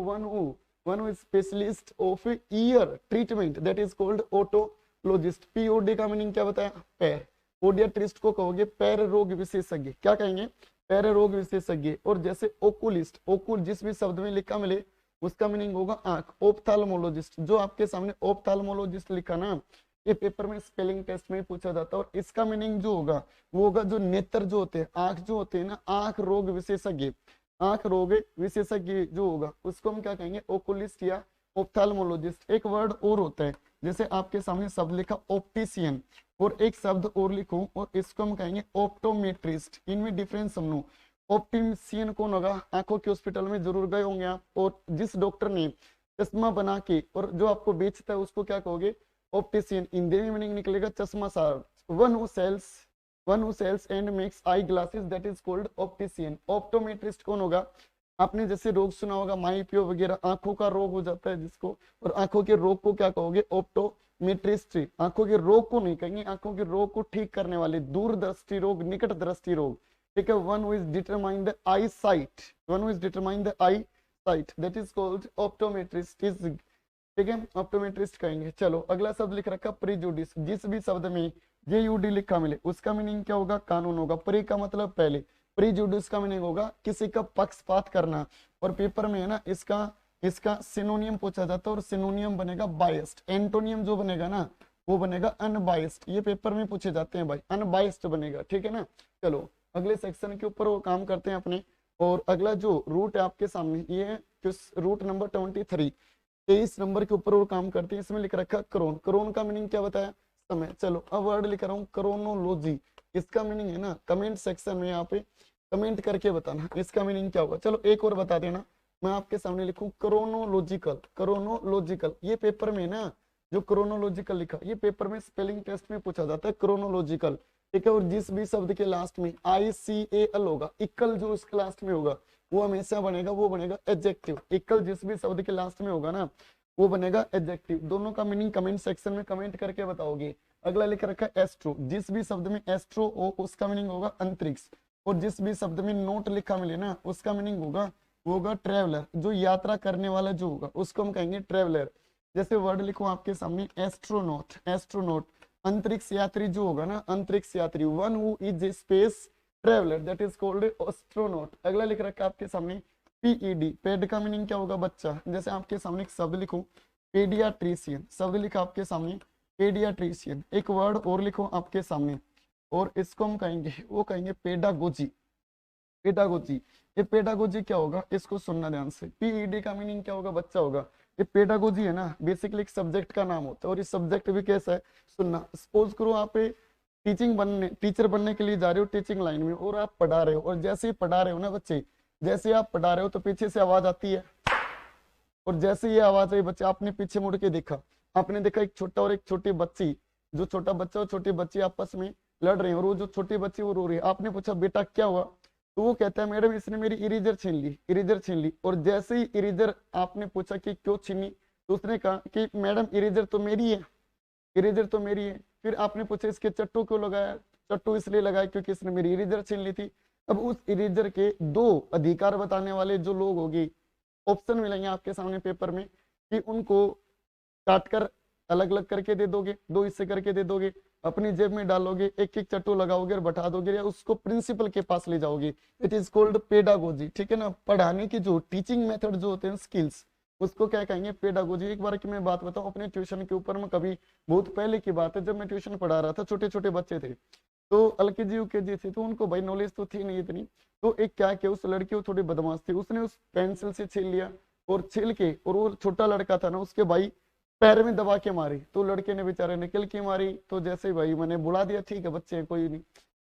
one who specialist of ear treatment that is called otologist. POD का मीनिंग क्या बताया, पैर। ओडियाट्रिस्ट को कहोगे पैर रोग विशेषज्ञ, क्या कहेंगे, पैर रोग विशेषज्ञ। और जैसे ओकुलिस्ट, ओकुल जिस भी शब्द में लिखा मिले उसका मीनिंग होगा आंख। ओप्थाल्मोलॉजिस्ट, जो आपके सामने ओप्थाल्मोलॉजिस्ट लिखा ना, ये पेपर में स्पेलिंग टेस्ट में पूछा जाता है। और इसका मीनिंग जो होगा वो होगा जो नेत्र जो होते हैं, आंख जो होते हैं ना, आंख रोग विशेषज्ञ, आंख रोग विशेषज्ञ जो होगा उसको हम क्या कहेंगे, ओकुलिस्ट या ओप्थाल्मोलॉजिस्ट। एक वर्ड और होता है, जैसे आपके सामने शब्द लिखा ऑप्टिशियन, और एक शब्द और लिखूं और इसको हम कहेंगे ऑप्टोमेट्रिस्ट। इनमें डिफरेंस समझो। ऑप्टिशियन कौन होगा, आंखों के हॉस्पिटल में जरूर गए होंगे आप, और जिस डॉक्टर ने चश्मा बना के और जो आपको बेचता है उसको क्या कहोगे, ऑप्टिशियन। हिंदी में मीनिंग निकलेगा चश्मा सार। One who sells and makes eye glasses that is called optician. Optometrist कौन होगा, आपने जैसे रोग सुना होगा माइपियो वगैरह, आंखों का रोग हो जाता है जिसको, और आंखों के रोग को क्या कहोगे, ऑप्टोमेट्रिस्ट। आंखों के रोग को नहीं कहेंगे, आंखों के रोग को ठीक करने वाले, दूरदृष्टि रोग, निकट दृष्टि रोग, ठीक है। One who is determine the I site, one who is determine the I site that is called optometrist is, ठीक है, ऑप्टोमेट्रिस्ट कहेंगे। चलो अगला शब्द लिख रखा प्रीजुडिस। जिस भी शब्द में जे यूडी लिखा मिले उसका मीनिंग क्या होगा, कानून होगा। प्री का मतलब पहले, प्रीजुडिस का मीनिंग होगा किसी का पक्षपात करना। और पेपर में है ना इसका सिनोनियम पूछा जाता है, और सिनोनियम बनेगा बायस्ड। एंटोनियम जो बनेगा ना वो बनेगा अनबायस्ड। ये पेपर में पूछे जाते हैं भाई, अनबायस्ड बनेगा, ठीक है ना। चलो अगले सेक्शन के ऊपर वो काम करते हैं अपने। और अगला जो रूट है आपके सामने, ये रूट नंबर 23 नंबर के ऊपर वो काम करते हैं। इसमें लिख रखा क्रोन। क्रोन का मीनिंग क्या बताया, समय। चलो अब वर्ड लिख रहा हूँ क्रोनोलॉजी। इसका मीनिंग है ना, कमेंट सेक्शन में यहाँ पे कमेंट करके बताना इसका मीनिंग क्या होगा। चलो एक और बता देना, मैं आपके सामने लिखूं क्रोनोलॉजिकल। क्रोनोलॉजिकल ये पेपर में ना, जो क्रोनोलॉजिकल लिखा ये पेपर में स्पेलिंग टेस्ट में पूछा जाता है, क्रोनोलॉजिकल, ठीक है। और जिस भी शब्द के लास्ट में ICAL होगा, इक्कल जो उसके लास्ट में होगा वो हमेशा बनेगा, वो बनेगा एडजेक्टिव। इक्कल जिस भी शब्द के लास्ट में होगा ना वो बनेगा एडजेक्टिव। दोनों का मीनिंग कमेंट सेक्शन में कमेंट करके बताओगे। अगला लिख रखा है एस्ट्रो। जिस भी शब्द में एस्ट्रो हो उसका मीनिंग होगा अंतरिक्ष। और जिस भी शब्द में नोट लिखा मिले ना उसका मीनिंग होगा, वो होगा ट्रेवलर। जो यात्रा करने वाला जो होगा उसको हम कहेंगे ट्रेवलर। जैसे वर्ड लिखो आपके सामने एस्ट्रोनॉट। एस्ट्रोनॉट अंतरिक्ष यात्री जो होगा ना, अंतरिक्ष यात्री। One who is a space traveller that is called astronaut. अगला लिख रखा है आपके सामने PED। पेड का मीनिंग क्या होगा, बच्चा। जैसे आपके सामने एक शब्द लिखो पेडियाट्रिशियन, शब्द लिखा आपके सामने पेडियाट्रिशियन। एक वर्ड और लिखो आपके सामने, और इसको हम कहेंगे, वो कहेंगे पेडागोजी। पेडागोजी, ये पेडागोजी क्या होगा, इसको सुनना ध्यान से। PED का मीनिंग क्या होगा, बच्चा होगा। ये पेडागोजी है ना, बेसिकली एक सब्जेक्ट का नाम होता है, और ये सब्जेक्ट भी कैसा है, सुनना। सपोज करो आप टीचर बनने के लिए जा रहे हो टीचिंग लाइन में, और आप पढ़ा रहे हो, और जैसे ही पढ़ा रहे हो ना बच्चे, जैसे आप पढ़ा रहे हो तो पीछे से आवाज आती है, और जैसे ये आवाज आई बच्चे आपने पीछे मुड़ के देखा, आपने देखा एक छोटा और एक छोटी बच्ची, जो छोटा बच्चा और छोटी बच्ची आपस में लड़ रहे हैं, और वो जो छोटी बच्ची वो रो रही है। आपने पूछा बेटा क्या हुआ, तो वो कहता है मैडम इसने मेरी इरेजर छीन ली, इरेजर छीन ली। और जैसे ही इरेजर आपने पूछा कि क्यों छीनी, तो उसने कहा कि मैडम इरेजर तो मेरी है, इरेजर तो मेरी है। फिर आपने पूछा इसके चट्टू क्यों लगाया, चट्टू इसलिए लगाया क्योंकि इसने मेरी इरेजर छीन ली थी। अब उस इरेजर के दो अधिकार बताने वाले जो लोग होंगे, ऑप्शन मिलेंगे आपके सामने पेपर में, कि उनको काट कर अलग अलग करके दे दोगे, दो हिस्से करके दे दोगे, अपनी जेब में डालोगे, एक एक चट्टू लगाओगे और बैठा दोगे, या उसको प्रिंसिपल के पास ले जाओगे। इट इज कॉल्ड पेडागोजी, ठीक है ना। पढ़ाने की जो टीचिंग मेथड जो होते हैं, स्किल्स, उसको क्या कहेंगे, पेडागोजी। एक बार की मैं बात बताऊं अपने ट्यूशन के ऊपर में, कभी बहुत पहले की बात है, जब मैं ट्यूशन पढ़ा रहा था, छोटे छोटे बच्चे थे, तो LKG UKG थे, तो उनको भाई नॉलेज तो थी नहीं इतनी। तो एक क्या किया, उस लड़की, वो थोड़ी बदमाश थी, उसने उस पेंसिल से छील लिया, और छील के, और वो छोटा लड़का था ना उसके भाई पैर में दबा के मारी, तो लड़के ने बेचारे ने किल की मारी। तो जैसे भाई मैंने बुला दिया, ठीक है बच्चे कोई नहीं,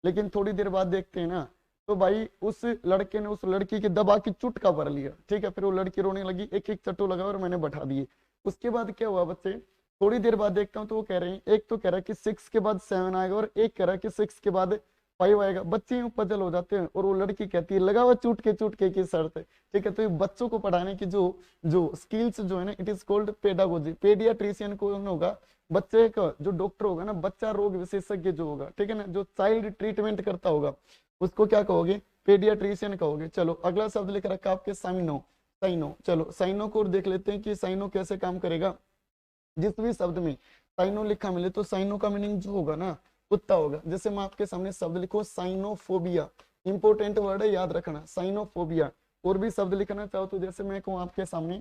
लेकिन थोड़ी देर बाद देखते हैं ना, तो भाई उस लड़के ने उस लड़की के दबा के चुटका भर लिया, ठीक है। फिर वो लड़की रोने लगी, एक एक चट्टू लगा और मैंने बैठा दिए। उसके बाद क्या हुआ बच्चे, थोड़ी देर बाद देखता हूँ तो वो कह रहे हैं, एक तो कह रहा है कि 6 के बाद 7 आएगा, और एक कह रहा है कि 6 के बाद 5 आएगा। बच्चे यूं पजल हो जाते हैं, और वो लड़की कहती है लगा हुआ चुटके की शर्त है, ठीक है। तो ये बच्चों को पढ़ाने की जो जो स्किल्स जो है ना, it is called pedagogy. Paediatrician कौन होगा, बच्चे का जो डॉक्टर होगा ना, बच्चा रोग विशेषज्ञ जो होगा, ठीक है ना, जो चाइल्ड ट्रीटमेंट करता होगा, उसको क्या कहोगे, पेडियाट्रिशियन कहोगे। चलो अगला शब्द लिख रखा आपके साइनो, साइनो। चलो साइनो को देख लेते हैं कि साइनो कैसे काम करेगा। जिस भी शब्द में साइनो लिखा मिले तो साइनो का मीनिंग जो होगा ना कुत्ता होगा। जैसे मैं आपके सामने शब्द लिखो साइनोफोबिया, इंपोर्टेंट वर्ड है, याद रखना साइनोफोबिया। और भी शब्द लिखना चाहो तो जैसे मैं कहूँ आपके सामने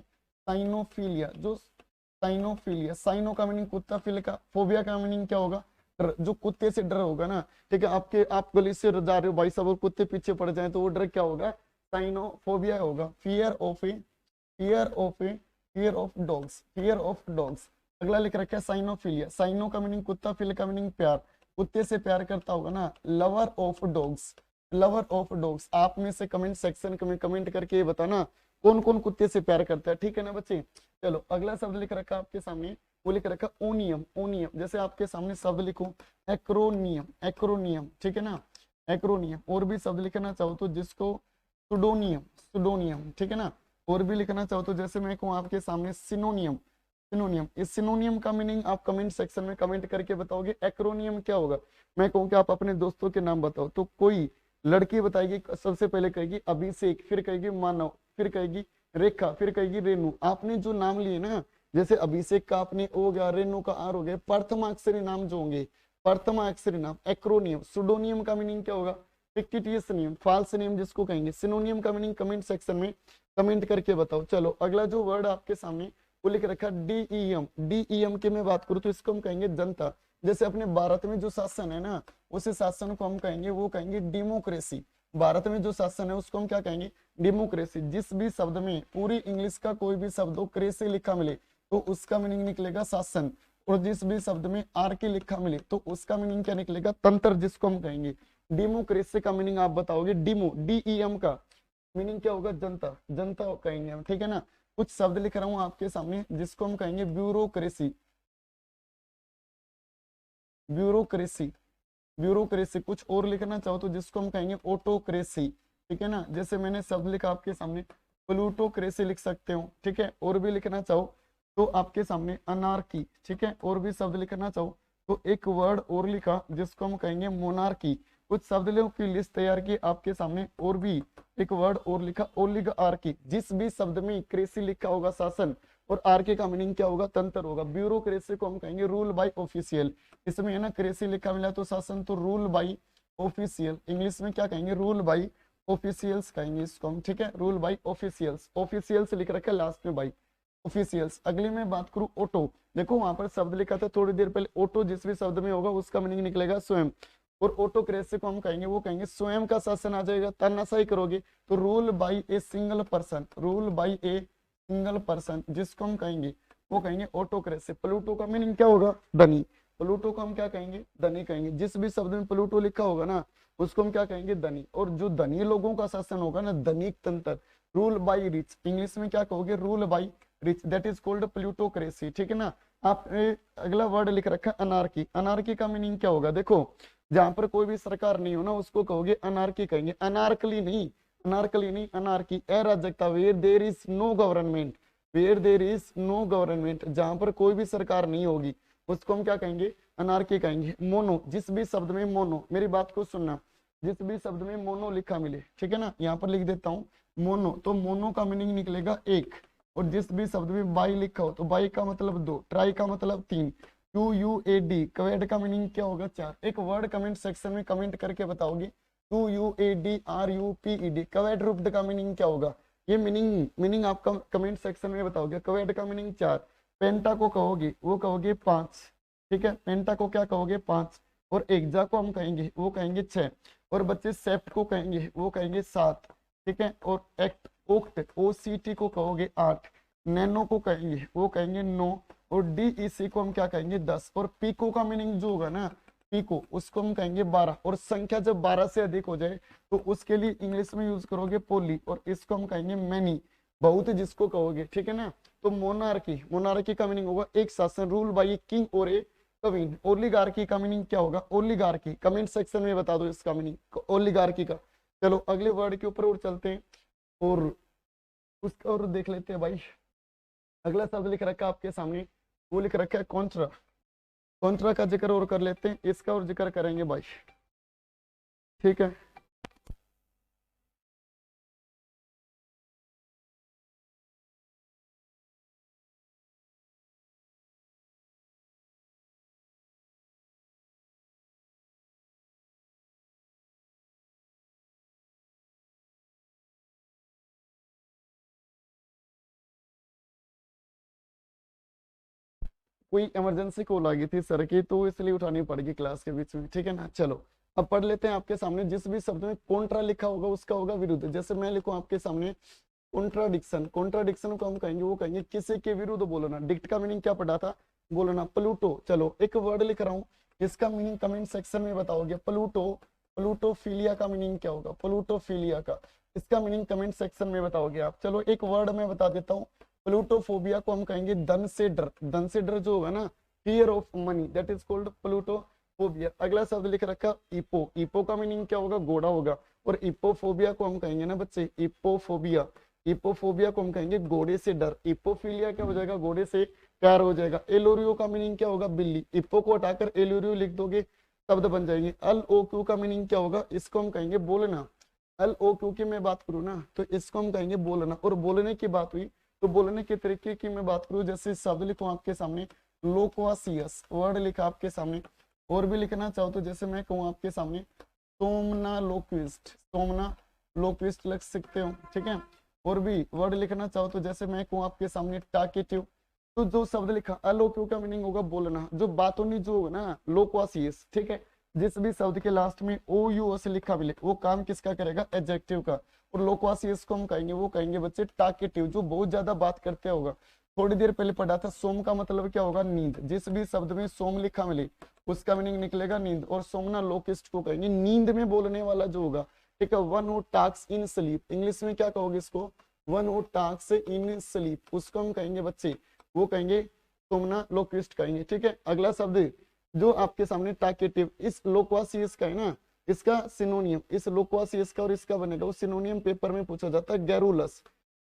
साइनोफीलिया, जो साइनोफीलिया, साइनो का मीनिंग कुत्ता, फील का, फोबिया का मीनिंग क्या होगा, डर, जो कुत्ते से डर होगा ना। ठीक है, आप गली से जा रहे हो भाई साहब और कुत्ते पीछे पड़ जाए तो वो डर क्या होगा, साइनोफोबिया होगा। Fear of dogs, fear of dogs. अगला लिख रखा है साइनोफिलिया, साइनो का मीनिंग कुत्ता, फिल का मीनिंग प्यार, कुत्ते से प्यार करता होगा ना, lover of dogs, lover of dogs. आप में से कमेंट सेक्शन में कमेंट करके बताना कौन कौन कुत्ते से प्यार करता है, ठीक है ना बच्चे। चलो अगला शब्द लिख रखा आपके सामने, वो लिख रखा ओनियम, ओनियम। जैसे आपके सामने शब्द लिखो एक्रोनियम, एक्रोनियम, ठीक है ना, एक्रोनियम। और भी शब्द लिखना चाहो तो जिसको सुडोनियम, सुडोनियम, ठीक है ना। और भी लिखना चाहो तो जैसे मैं कहूँ आपके सामने सिनोनियम, सिनोनियम। इस सिनोनियम का मीनिंग आप कमेंट सेक्शन में कमेंट करके बताओगे। एक्रोनियम क्या होगा, मैं कहूँ कि आप अपने दोस्तों के नाम बताओ तो कोई लड़की बताएगी, सबसे पहले कहेगी अभिषेक, फिर कहेगी मानव, फिर कहेगी रेखा, फिर कहेगी रेणु। आपने जो नाम लिए ना, जैसे अभिषेक का आपने ओ गया, रेणु का आर हो गया, प्रथमाक्षरी नाम जो होंगे, प्रथमाक्षरी नाम एक्रोनियम। सुडोनियम का मीनिंग क्या होगा, फिक्टिटियस नेम, फाल्स नेम जिसको कहेंगे। सिनोनियम का मीनिंग कमेंट सेक्शन में कमेंट करके बताओ। चलो अगला जो वर्ड आपके सामने वो लिख रखा डीईएम, डीईएम की मैं बात करूं तो इसको हम कहेंगे जनता। जैसे अपने भारत में जो शासन है ना, उस शासन को हम कहेंगे, वो कहेंगे डेमोक्रेसी। भारत में जो शासन है उसको हम क्या कहेंगे, डेमोक्रेसी। जिस भी शब्द में पूरी इंग्लिश का कोई भी शब्द हो क्रेसी लिखा मिले तो उसका मीनिंग निकलेगा शासन। और जिस भी शब्द में आर के लिखा मिले तो उसका मीनिंग क्या निकलेगा, तंत्र, जिसको हम कहेंगे। डेमोक्रेसी का मीनिंग आप बताओगे, डीमो, डीईएम का मीनिंग क्या होगा, जनता, जनता कहेंगे हम, ठीक है ना। कुछ शब्द लिख रहा हूं आपके सामने जिसको हम कहेंगे ब्यूरोक्रेसी, ब्यूरोक्रेसी, ब्यूरोक्रेसी। कुछ और लिखना चाहो तो जिसको हम कहेंगे ऑटोक्रेसी, ठीक है ना। जैसे मैंने शब्द लिखा आपके सामने प्लूटोक्रेसी लिख सकते हो, ठीक है। और भी लिखना चाहो तो आपके सामने अनार्की, ठीक है। और भी शब्द लिखना चाहो तो एक वर्ड और लिखा जिसको हम कहेंगे मोनार्की। कुछ शब्द की लिस्ट तैयार की आपके सामने, और भी एक वर्ड और लिखा ओलिगार्की। जिस भी शब्द में क्रेसी लिखा होगा शासन, और आर्की का मीनिंग क्या होगा, तंत्र होगा। ब्यूरोक्रेसी को हम कहेंगे रूल बाय ऑफिशियल। इसमें है ना क्रेसी लिखा मिला तो शासन, तो रूल बाय ऑफिशियल। इंग्लिश में क्या कहेंगे, रूल बाय ऑफिशियल्स कहेंगे इसको हम, ठीक है, रूल बाय ऑफिशियल्स। ऑफिशियल्स लिख रखा है लास्ट में बाई ऑफिशियल्स। अगली मैं बात करूं ऑटो, देखो वहां पर शब्द लिखा था थोड़ी देर पहले, ऑटो जिस भी शब्द में होगा उसका मीनिंग निकलेगा स्वयं। और ऑटोक्रेसी को हम कहेंगे, वो कहेंगे स्वयं का शासन आ जाएगा, तानाशाही करोगे तो rule by a single person, rule by a single person, जिसको हम कहेंगे वो कहेंगे ऑटोक्रेसी। प्लूटो का मीनिंग क्या होगा, धनी। प्लूटो को हम क्या कहेंगे, धनी कहेंगे। जिस भी शब्द में प्लूटो लिखा होगा ना उसको हम क्या कहेंगे, धनी। और जो धनी लोगों का शासन होगा ना, धनिक तंत्र, रूल बाय रिच। इंग्लिश में क्या कहोगे, rule by rich, that is called plutocracy, ठीक है ना। आप अगला वर्ड लिख रखा है अनार्की। अनार्की का मीनिंग क्या होगा, देखो जहां पर कोई भी सरकार नहीं हो ना उसको कहोगे अनार्की कहेंगे, अनारकली नहीं, अनारकली नहीं, अनार्की। अराजकता, where there is no government, where there is no government, जहां पर कोई भी सरकार नहीं होगी उसको हम क्या कहेंगे, अनार्की कहेंगे। मोनो, जिस भी शब्द में मोनो, मेरी बात को सुनना, जिस भी शब्द में मोनो लिखा मिले, ठीक है ना, यहाँ पर लिख देता हूँ मोनो, तो मोनो का मीनिंग निकलेगा एक। और जिस भी शब्द में बाई लिखा हो तो बाई का मतलब दो, ट्राई का मतलब तीन, QUAD, क्वेड का मीनिंग क्या होगा, चार। एक वर्ड कमेंट सेक्शन में कमेंट करके बताओगे, QUADRUPED, क्वेड रूप्ड का मीनिंग क्या होगा। ये मीनिंग आपका कमेंट सेक्शन में बताओगे। क्वेड का मीनिंग चार। पेंटा को कहोगे, वो कहोगे पांच, ठीक है, पेंटा को क्या कहोगे, पांच। और एक्जा को हम कहेंगे, वो कहेंगे छह। और बच्चे सेप्ट को कहेंगे, वो कहेंगे सात, ठीक है। और एक्ट, ओक्ट, OCT को कहोगे आठ। नैनो को कहेंगे, वो कहेंगे नौ। और DEC को हम क्या कहेंगे, 10। और पीको का मीनिंग जो होगा ना, पीको, उसको हम कहेंगे 12। और संख्या जब 12 से अधिक हो जाए तो उसके लिए इंग्लिश में यूज करोगे पोली, और इसको हम कहेंगे मैनी, बहुत जिसको कहोगे, ठीक है ना। तो मोनार्की, मोनार्की का मीनिंग होगा एक शासन, रूल बाय ए किंग और ए क्वीन। ओलिगार्की का मीनिंग क्या होगा, ओलिगार्की, कमेंट सेक्शन में बता दो इसका मीनिंग ओलिगार्की का। चलो अगले वर्ड के ऊपर और चलते हैं और उसका और देख लेते हैं भाई। अगला शब्द लिख रखा है आपके सामने, वो लिख रखा है कॉन्ट्रा। कॉन्ट्रा का जिक्र और कर लेते हैं, इसका और जिक्र करेंगे भाई, ठीक है। कोई इमरजेंसी कॉल आ गई थी सर की, तो इसलिए उठानी पड़ेगी क्लास के बीच में, ठीक है ना। चलो अब पढ़ लेते हैं। आपके सामने जिस भी शब्द में कॉन्ट्रा लिखा होगा उसका होगा विरुद्ध। जैसे मैं लिखूं आपके सामने कॉन्ट्राडिक्शन, कॉन्ट्राडिक्शन को हम कहेंगे, वो कहेंगे किसी के विरुद्ध बोलना। डिक्ट का मीनिंग क्या पढ़ा था, बोलना। प्लूटो, चलो एक वर्ड लिख रहा हूँ, इसका मीनिंग कमेंट सेक्शन में बताओगे। प्लूटो, प्लूटोफिलिया का मीनिंग क्या होगा, प्लूटोफिलिया का, इसका मीनिंग कमेंट सेक्शन में बताओगे आप। चलो एक वर्ड मैं बता देता हूँ, प्लूटोफोबिया को हम कहेंगे धन से डर। धन से डर जो होगा ना, fear of money, that is called plutophobia. अगला शब्द लिख रखा इपो, इपो का मीनिंग क्या होगा, घोड़ा होगा। और इपोफोबिया को हम कहेंगे ना बच्चे, इपोफोबिया, इपोफोबिया को हम कहेंगे घोड़े से डर। इपोफिलिया क्या हो जाएगा, घोड़े से प्यार हो जाएगा। एलोरियो का मीनिंग क्या होगा, बिल्ली। इप्पो को हटाकर एलोरियो लिख दोगे, शब्द बन जाएंगे। अल ओ क्यू का मीनिंग क्या होगा, इसको हम कहेंगे बोलना। अल ओ क्यू की मैं बात करूँ ना, तो इसको हम कहेंगे बोलना। और बोलने की बात हुई तो बोलने के तरीके की मैं बात करूँ, जैसे शब्द लिखूं आपके सामने लोक्वासियस, वर्ड लिखा आपके सामने। और भी लिखना चाहो तो जैसे मैं कहूँ आपके सामने सोमना लोक्विस्ट, सोमना लोक्विस्ट लिख सकते हो, ठीक है। और भी वर्ड लिखना चाहो तो जैसे मैं कहूँ आपके सामने टाकेटिव। तो जो शब्द लिखा अलोक्यू का मीनिंग होगा बोलना, जो बातों नहीं जो होगा ना लोक्वासियस, ठीक है। जिस भी शब्द के लास्ट में ओ यू एस लिखा मिले वो काम किसका करेगा, एडजेक्टिव का। और लोक्वासियस को हम कहेंगे, वो कहेंगे बच्चे टाकेटिव, जो बहुत ज्यादा बात करते होगा। थोड़ी देर पहले पढ़ा था सोम का मतलब क्या होगा, नींद। जिस भी शब्द में सोम लिखा मिले उसका मीनिंग निकलेगा नींद। और सोमना लोकिस्ट को कहेंगे नींद में बोलने वाला जो होगा, ठीक है। One who talks in sleep, English में क्या कहोगे इसको, one who talks in sleep, उसको हम कहेंगे बच्चे, वो कहेंगे सोमना लोकिस्ट कहेंगे, ठीक है। अगला शब्द जो आपके सामने टाकेटिव, इस लोक्वासियस का है ना, इसका सिनोनियम, इस लोक्वासियस का और इसका बनेगा, वो सिनोनियम पेपर में पूछा जाता है। गैरुलस,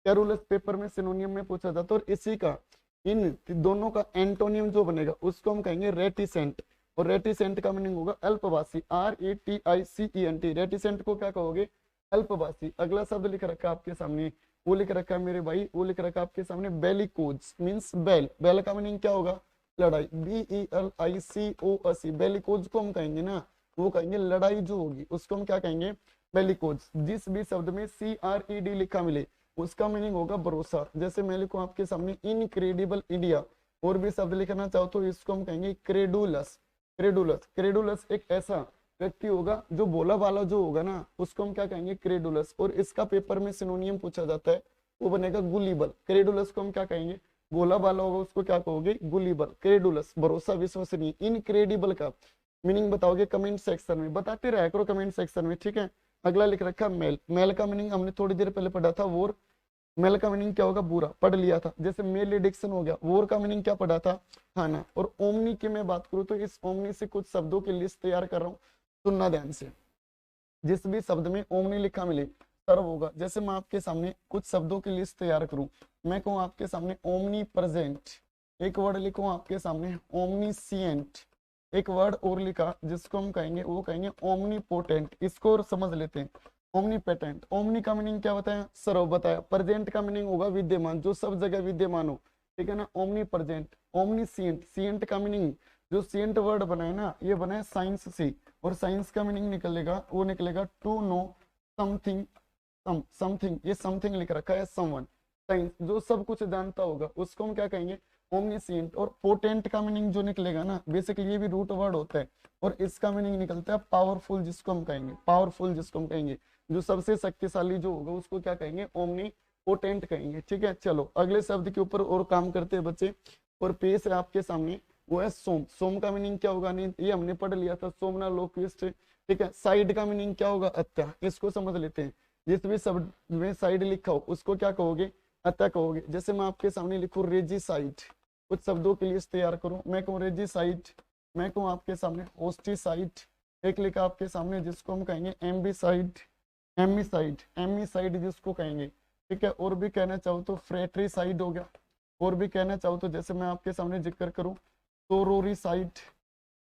गैरुलस पेपर में सिनोनियम में पूछा जाता है। और इसी का इन दोनों का एंटोनियम जो बनेगा उसको हम कहेंगे रेटिसेंट। और रेटिसेंट का मीनिंग होगा अल्पवासी, RETICENT। रेटिसेंट को क्या कहोगे, अल्पवासी। अगला शब्द लिख रखा है आपके सामने, वो लिख रखा है मेरे भाई, वो लिख रखा है आपके सामने बेलिकोज, मीन्स बैल। बैल का मीनिंग क्या होगा, लड़ाई, BELICOS। बेलिकोज को हम कहेंगे ना, वो कहेंगे लड़ाई जो होगी उसको हम क्या कहेंगे, बेलिकोज। जिस भी शब्द में CRED लिखा मिले उसका मीनिंग होगा भरोसा। जैसे मैं लिखूं आपके सामने इनक्रेडिबल इंडिया। और भी शब्द लिखना चाहो तो इसको हम कहेंगे क्रेडुलस, क्रेडुलस। क्रेडुलस एक ऐसा व्यक्ति होगा जो बोला वाला जो होगा ना, उसको हम क्या कहेंगे, क्रेडुलस। और इसका पेपर में सिनोनियम पूछा जाता है, वो बनेगा गुलिबल। क्रेडुलस को हम क्या कहेंगे, बोला वाला होगा उसको क्या कहोगे, गुलिबल। क्रेडुलस भरोसा, विश्वसनीय। इनक्रेडिबल का मीनिंग बताओगे कमेंट सेक्शन में, बताते रहा करो कमेंट सेक्शन में, ठीक है। अगला लिख रखा मेल, मेल का मीनिंग हमने थोड़ी देर पहले पढ़ा था, वोर। मेल का मीनिंग क्या होगा, बुरा, पढ़ लिया था। जैसे मेल एडिक्शन हो गया। वोर का मीनिंग क्या पढ़ा था, खाना। और ओमनी की मैं बात करूं तो इस ओमनी से कुछ शब्दों की लिस्ट तैयार कर रहा हूँ, सुनना ध्यान से। जिस भी शब्द में ओमनी लिखा मिले सर्व होगा। जैसे मैं आपके सामने कुछ शब्दों की लिस्ट तैयार करूं, मैं कहूँ आपके सामने ओमनी प्रेजेंट, एक वर्ड लिखूं आपके सामने ओमनीसिएंट। एक वर्ड और लिखा जिसको हम कहेंगे, वो कहेंगे ओमनीपोटेंट। इसको और समझ लेते हैं, ओमनीपेटेंट। ओमनी का मीनिंग क्या बताया, सर्व बताया। प्रेजेंट का मीनिंग होगा विद्यमान, जो सब जगह विद्यमान हो, ठीक है ना, ओमनी प्रेजेंट। ओमनीसिएंट, सिएंट का मीनिंग, जो सिएंट वर्ड बनाए ना, ये बनाए साइंस से। और साइंस का मीनिंग निकलेगा, वो निकलेगा टू नो समथिंग, समथिंग, ये समथिंग लिख रखा है, समवन। साइंस जो सब कुछ जानता होगा उसको हम क्या कहेंगे, ओमनीसिएंट। और पोटेंट का मीनिंग जो निकलेगा ना, बेसिकली ये भी रूट वर्ड होता है। और इसका मीनिंग निकलता है पावरफुल, जिसको हम कहेंगे पावरफुल, जिसको हम कहेंगे जो सबसे शक्तिशाली जो होगा उसको क्या कहेंगे, ओमनी पोटेंट कहेंगे, ठीक है। चलो अगले शब्द के ऊपर और काम करते हैं बच्चे। और पेश है आपके सामने, वो है सोम। सोम का मीनिंग क्या होगा, नहीं ये हमने पढ़ लिया था, सोमना लोक्विस्ट, ठीक है। साइड का मीनिंग क्या होगा, अत्या। इसको समझ लेते हैं। जिस भी शब्द में साइड लिखा हो उसको क्या कहोगे, अत्या कहोगे। जैसे मैं आपके सामने लिखूं रेजिसाइड, कुछ शब्दों के लिए तैयार करूं, मैं कहूँ रेजिसाइड, मैं कहूँ आपके सामने ओस्टिसाइड। एक लिखा आपके सामने जिसको हम कहेंगे एम्बिसाइड, एमिसाइड, एमिसाइड जिसको कहेंगे, ठीक है। और भी कहना चाहो तो फ्रेट्रीसाइड हो गया। और भी कहना चाहो तो जैसे मैं आपके सामने जिक्र करूं सोरोरिसाइड,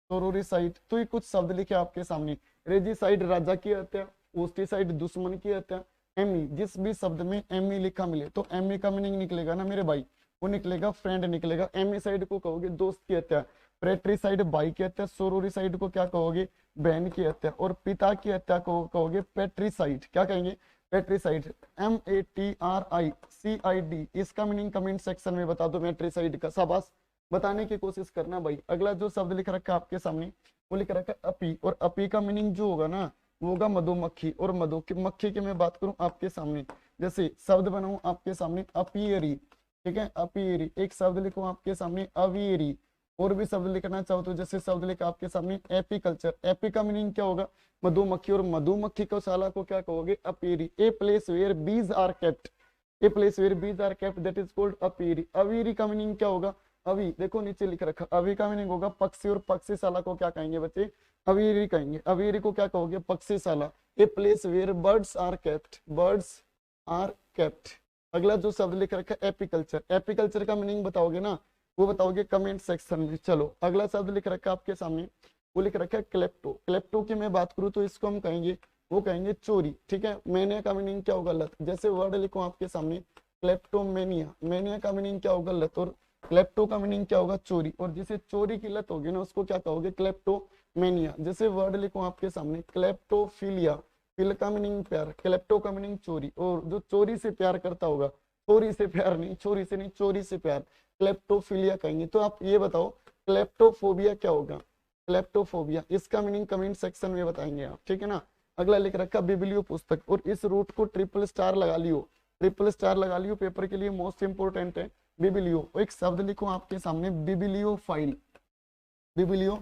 सोरोरिसाइड। तो ये कुछ शब्द लिखे आपके सामने। रेजिसाइड राजा की हत्या, ओस्टिसाइड दुश्मन की हत्या। एमी, जिस भी शब्द में एमी लिखा मिले तो एमी का मीनिंग निकलेगा ना मेरे भाई, वो निकलेगा फ्रेंड निकलेगा। एमिसाइड को कहोगे दोस्त की हत्या, फ्रेट्रीसाइड भाई की हत्या, सोरोरिसाइड को क्या कहोगे, बहन की हत्या। और पिता की हत्या को कहोगे पेट्रीसाइड, क्या कहेंगे, पेट्रीसाइड। MATRICID, इसका मीनिंग कमेंट सेक्शन में बता दो मेट्रीसाइड का, शाबाश। बताने की कोशिश करना भाई। अगला जो शब्द लिख रखा है आपके सामने वो लिख रखा है अपी, और अपी का मीनिंग जो होगा ना वो होगा मधुमक्खी। और मधुमक्खी की मैं बात करूं आपके सामने, जैसे शब्द बनाऊं आपके सामने अपीयरी, ठीक है, अपीयरी। एक शब्द लिखूं आपके सामने अवीयरी। और भी शब्द लिखना चाहो तो जैसे शब्द लिखा आपके सामने एपीकल्चर। एपी का मीनिंग क्या होगा, मधुमक्खी, और मधुमक्खी को शाला को क्या कहोगे, apiary. A place where bees are kept, a place where bees are kept that is called apiary. Aviary का मीनिंग क्या होगा, अभी देखो नीचे लिख रखा, अभी का मीनिंग होगा पक्षी, और पक्षीशाला को क्या कहेंगे बच्चे, अवीरी कहेंगे। अवीरी को क्या कहोगे, पक्षीशाला। A place where birds are kept, birds are kept. अगला जो शब्द लिख रखा है एपीकल्चर, एपीकल्चर का मीनिंग बताओगे ना, वो बताओगे कमेंट सेक्शन में। चलो अगला शब्द लिख रखा है आपके सामने, वो लिख रखा है क्लेप्टो। क्लेप्टो की मैं बात करूं तो इसको हम कहेंगे, वो कहेंगे चोरी, ठीक है। मैनिया का मीनिंग क्या होगा, लत। जैसे वर्ड लिखो आपके सामने क्लेप्टोमेनिया, मैनिया का मीनिंग क्या होगा, लत, और क्लेप्टो का मीनिंग क्या होगा, चोरी। और जिसे चोरी की लत होगी ना उसको क्या कहोगे, क्लेप्टोमेनिया। जैसे वर्ड लिखो आपके सामने क्लेप्टोफिलिया, फिल का मीनिंग प्यार, क्लेप्टो का मीनिंग चोरी। और जो चोरी से प्यार करता होगा, चोरी से प्यार नहीं, चोरी से नहीं, चोरी से प्यार, क्लेप्टोफिलिया कहेंगे। तो आप ये बताओ क्लेप्टोफोबिया क्या होगा, क्लेप्टोफोबिया। इसका मीनिंग कमेंट सेक्शन में बताएंगे आप, ठीक है ना। अगला लिख रखा बिबिलियो पुस्तक, और इस रूट को ट्रिपल स्टार लगा लियो, ट्रिपल स्टार लगा लियो, पेपर के लिए मोस्ट इंपोर्टेंट है बिबिलियो। एक शब्द लिखो आपके सामने बिबिलियो फाइल, बिबिलियो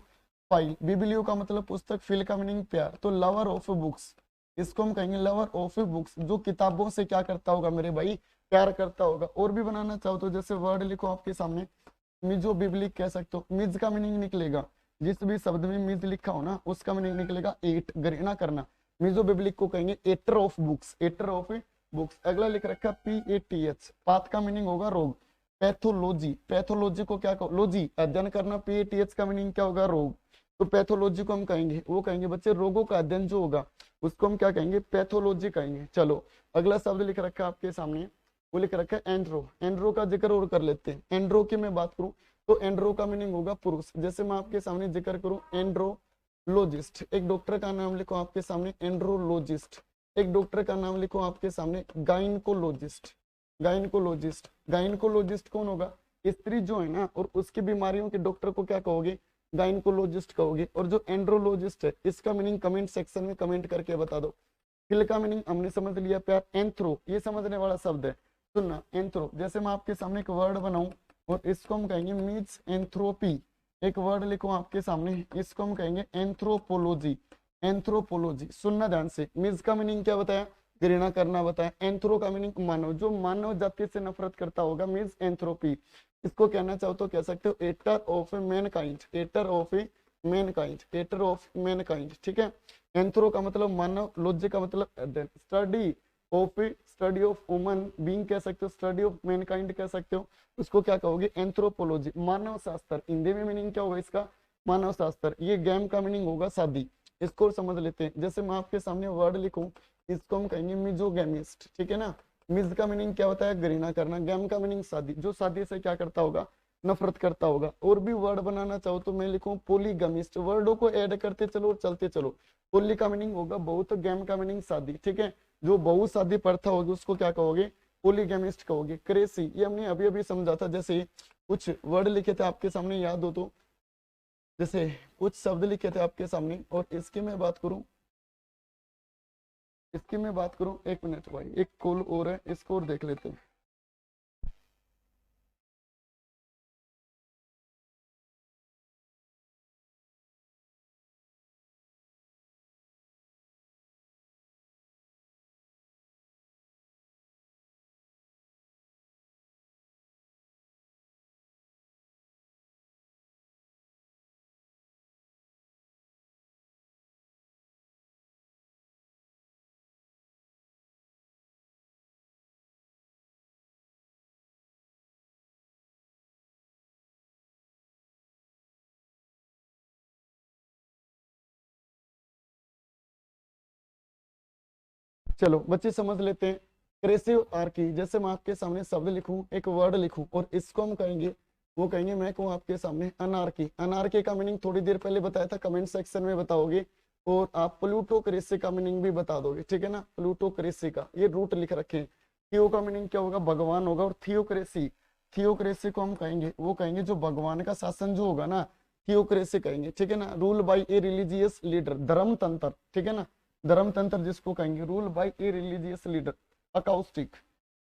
फाइल। बिबिलियो का मतलब पुस्तक, फिल का मीनिंग प्यार, तो लवर ऑफ बुक्स, इसको हम कहेंगे लवर ऑफ बुक्स, जो किताबों से क्या करता होगा मेरे भाई, प्यार करता होगा। और भी बनाना चाहो तो जैसे वर्ड लिखो आपके सामने मिजो बिबलिक कह सकते हो। मिज का मीनिंग निकलेगा, जिस भी शब्द में मिज लिखा हो ना उसका मीनिंग निकलेगा एट, घृणा करना। मिजो बिबलिक को कहेंगे एटर ऑफ बुक्स, एटर ऑफ बुक्स। अगला लिख रखा PATH, पाथ का मीनिंग होगा रोग। पैथोलॉजी, पैथोलॉजी को क्या कहो, लॉजी अध्ययन करना, PATH का मीनिंग क्या होगा, रोग। तो पैथोलॉजी को हम कहेंगे, वो कहेंगे बच्चे रोगों का अध्ययन जो होगा उसको हम क्या कहेंगे, पैथोलॉजी कहेंगे। चलो अगला शब्द लिख रखा है आपके सामने, वो लिख रखा है एंड्रो। एंड्रो का जिक्र और कर लेते हैं। एंड्रो की मैं बात करूं तो एंड्रो का मीनिंग होगा पुरुष। जैसे मैं आपके सामने जिक्र करूं एंड्रोलॉजिस्ट, एक डॉक्टर का नाम लिखो आपके सामने एंड्रोलॉजिस्ट। एक डॉक्टर का नाम लिखो आपके सामने गाइनकोलॉजिस्ट, गाइनकोलॉजिस्ट। गाइनकोलॉजिस्ट कौन होगा, स्त्री जो है ना और उसकी बीमारियों के डॉक्टर को क्या कहोगे, गाइनकोलॉजिस्ट कहोगे। और जो एंड्रोलॉजिस्ट है इसका मीनिंग कमेंट सेक्शन में कमेंट करके बता दो। फिल का मीनिंग हमने समझ लिया प्यार। एंथ्रो ये समझने वाला शब्द है, सुनना एंथ्रो। जैसे मैं आपके सामने एक वर्ड बनाऊं और इसको हम कहेंगे मीन्स एंथ्रोपी। एक वर्ड लिखो आपके सामने, इसको हम कहेंगे एंथ्रोपोलॉजी, एंथ्रोपोलॉजी। सुनना ध्यान से। मीन्स का मीनिंग क्या बताया, घृणा करना बताया। एंथ्रो का मीनिंग मानव, जो मानव जाति से नफरत करता होगा मीन्स एंथ्रोपी। इसको कहना चाहो तो कह सकते हो eater of a mankind, eater of a mankind, eater of mankind, ठीक है। एंथ्रो का मतलब मानव, लॉजी का मतलब study of, study of woman being कह सकते हो, स्टडी ऑफ मैनकाइंड कह सकते हो। उसको क्या कहोगे, एंथ्रोपोलॉजी, मानव शास्त्र। हिंदी में मीनिंग क्या होगा इसका, मानव शास्त्र। ये गेम का मीनिंग होगा शादी। इसको समझ लेते हैं। जैसे मैं आपके सामने वर्ड लिखूं, इसको हम कहेंगे मिजोगेमिस्ट, ठीक है ना। मिज का मीनिंग क्या होता है, घृणा करना। गेम का मीनिंग शादी, जो शादी से क्या करता होगा, नफरत करता होगा। और भी वर्ड बनाना चाहो तो मैं लिखूं पोलीगमिस्ट। वर्डों को ऐड करते चलो और चलते चलो। पोली का मीनिंग होगा बहुत, गेम का मीनिंग शादी, ठीक है। जो बहुत शादी प्रथा होगी उसको क्या कहोगे, पोलीगमिस्ट कहोगे। क्रेसी ये हमने अभी अभी समझा था। जैसे कुछ वर्ड लिखे थे आपके सामने, याद हो तो, जैसे कुछ शब्द लिखे थे आपके सामने। और इसकी मैं बात करूं, इसकी मैं बात करूं, एक मिनट भाई, एक कॉल और है, इसको और देख लेते हैं। चलो बच्चे समझ लेते हैं। क्रेसिव आर्की, जैसे मैं आपके सामने शब्द लिखूं, एक वर्ड लिखूं और इसको हम कहेंगे, वो कहेंगे, मैं कहूँ आपके सामने अनार्की। अनार्की का मीनिंग थोड़ी देर पहले बताया था, कमेंट सेक्शन में बताओगे। और आप प्लूटोक्रेसी का मीनिंग भी बता दोगे, ठीक है ना। प्लूटोक्रेसी का ये रूट लिख रखे हैं। थियो का मीनिंग क्या होगा, भगवान होगा। और थियोक्रेसी, थियोक्रेसी को हम कहेंगे, वो कहेंगे जो भगवान का शासन जो होगा ना, थियोक्रेसी कहेंगे, ठीक है ना। Rule by a religious leader, धर्म तंत्र, ठीक है ना, धर्म तंत्र जिसको कहेंगे, rule by a religious leader. Acoustic,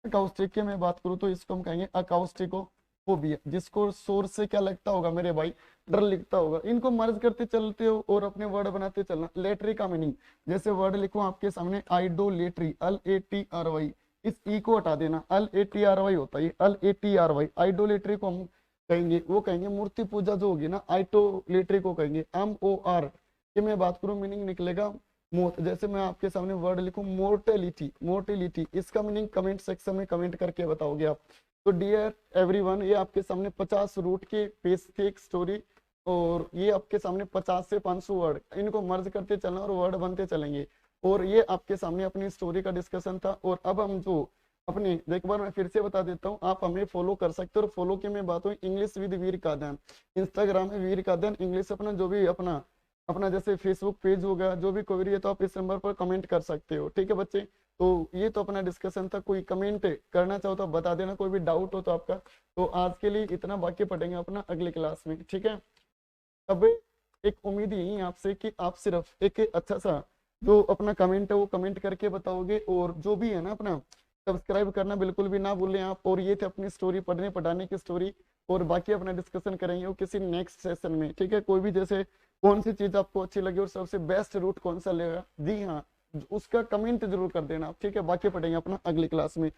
acoustic की मैं बात करूँ तो इसको हम कहेंगे अकाउस्टिकोफोबिया, जिसको शोर से क्या लगता होगा मेरे भाई, डर लिखता होगा। इनको मर्ज करते चलते हो और अपने वर्ड बनाते चलना। लेटरी का मीनिंग, जैसे वर्ड लिखो आपके सामने, आइडोलेट्री, LATRY, इस ई को हटा देना, LATRY होता है, LATRY। आइडोलेट्री को हम कहेंगे, वो कहेंगे मूर्ति पूजा जो होगी ना, आइडोलेट्री को कहेंगे। MOR की मैं बात करूं, मीनिंग निकलेगा मौत। जैसे मैं आपके सामने वर्ड लिखूं मोर्टेलिटी, मोर्टेलिटी, इसका मीनिंग कमेंट सेक्शन में कमेंट करके बताओगे आप। तो डियर एवरीवन, ये आपके सामने 50 रूट के पेज थे एक स्टोरी, और ये आपके सामने 50 से 500 वर्ड, इनको मर्ज करते चलना और वर्ड बनते चलेंगे। और ये आपके सामने अपनी स्टोरी का डिस्कशन था। और अब हम जो अपने, एक बार मैं फिर से बता देता हूँ, आप हमें फॉलो कर सकते हो। और फॉलो की मैं बात हुई English with Veer Kaadan, Instagram में वीर कादन इंग्लिश, अपना जो भी अपना अपना जैसे फेसबुक पेज होगा, जो भी क्वेरी है तो आप इस नंबर पर कमेंट कर सकते हो, ठीक है बच्चे। तो ये तो अपना डिस्कशन था, कोई कमेंट करना चाहो तो बता देना, कोई भी डाउट हो तो आपका। तो आज के लिए इतना, बाकी पढ़ेंगे अपना अगली क्लास में, ठीक है। अब एक उम्मीद यही है आपसे कि आप सिर्फ एक अच्छा सा जो अपना कमेंट है वो कमेंट करके बताओगे, और जो भी है ना अपना सब्सक्राइब करना बिल्कुल भी ना भूलें आप। और ये थे अपनी स्टोरी, पढ़ने पढ़ाने की स्टोरी, और बाकी अपना डिस्कशन करेंगे वो किसी नेक्स्ट सेशन में, ठीक है। कोई भी जैसे कौन सी चीज आपको अच्छी लगी और सबसे बेस्ट रूट कौन सा लेगा, जी हाँ, उसका कमेंट जरूर कर देना आप, ठीक है। बाकी पढ़ेंगे अपना अगली क्लास में।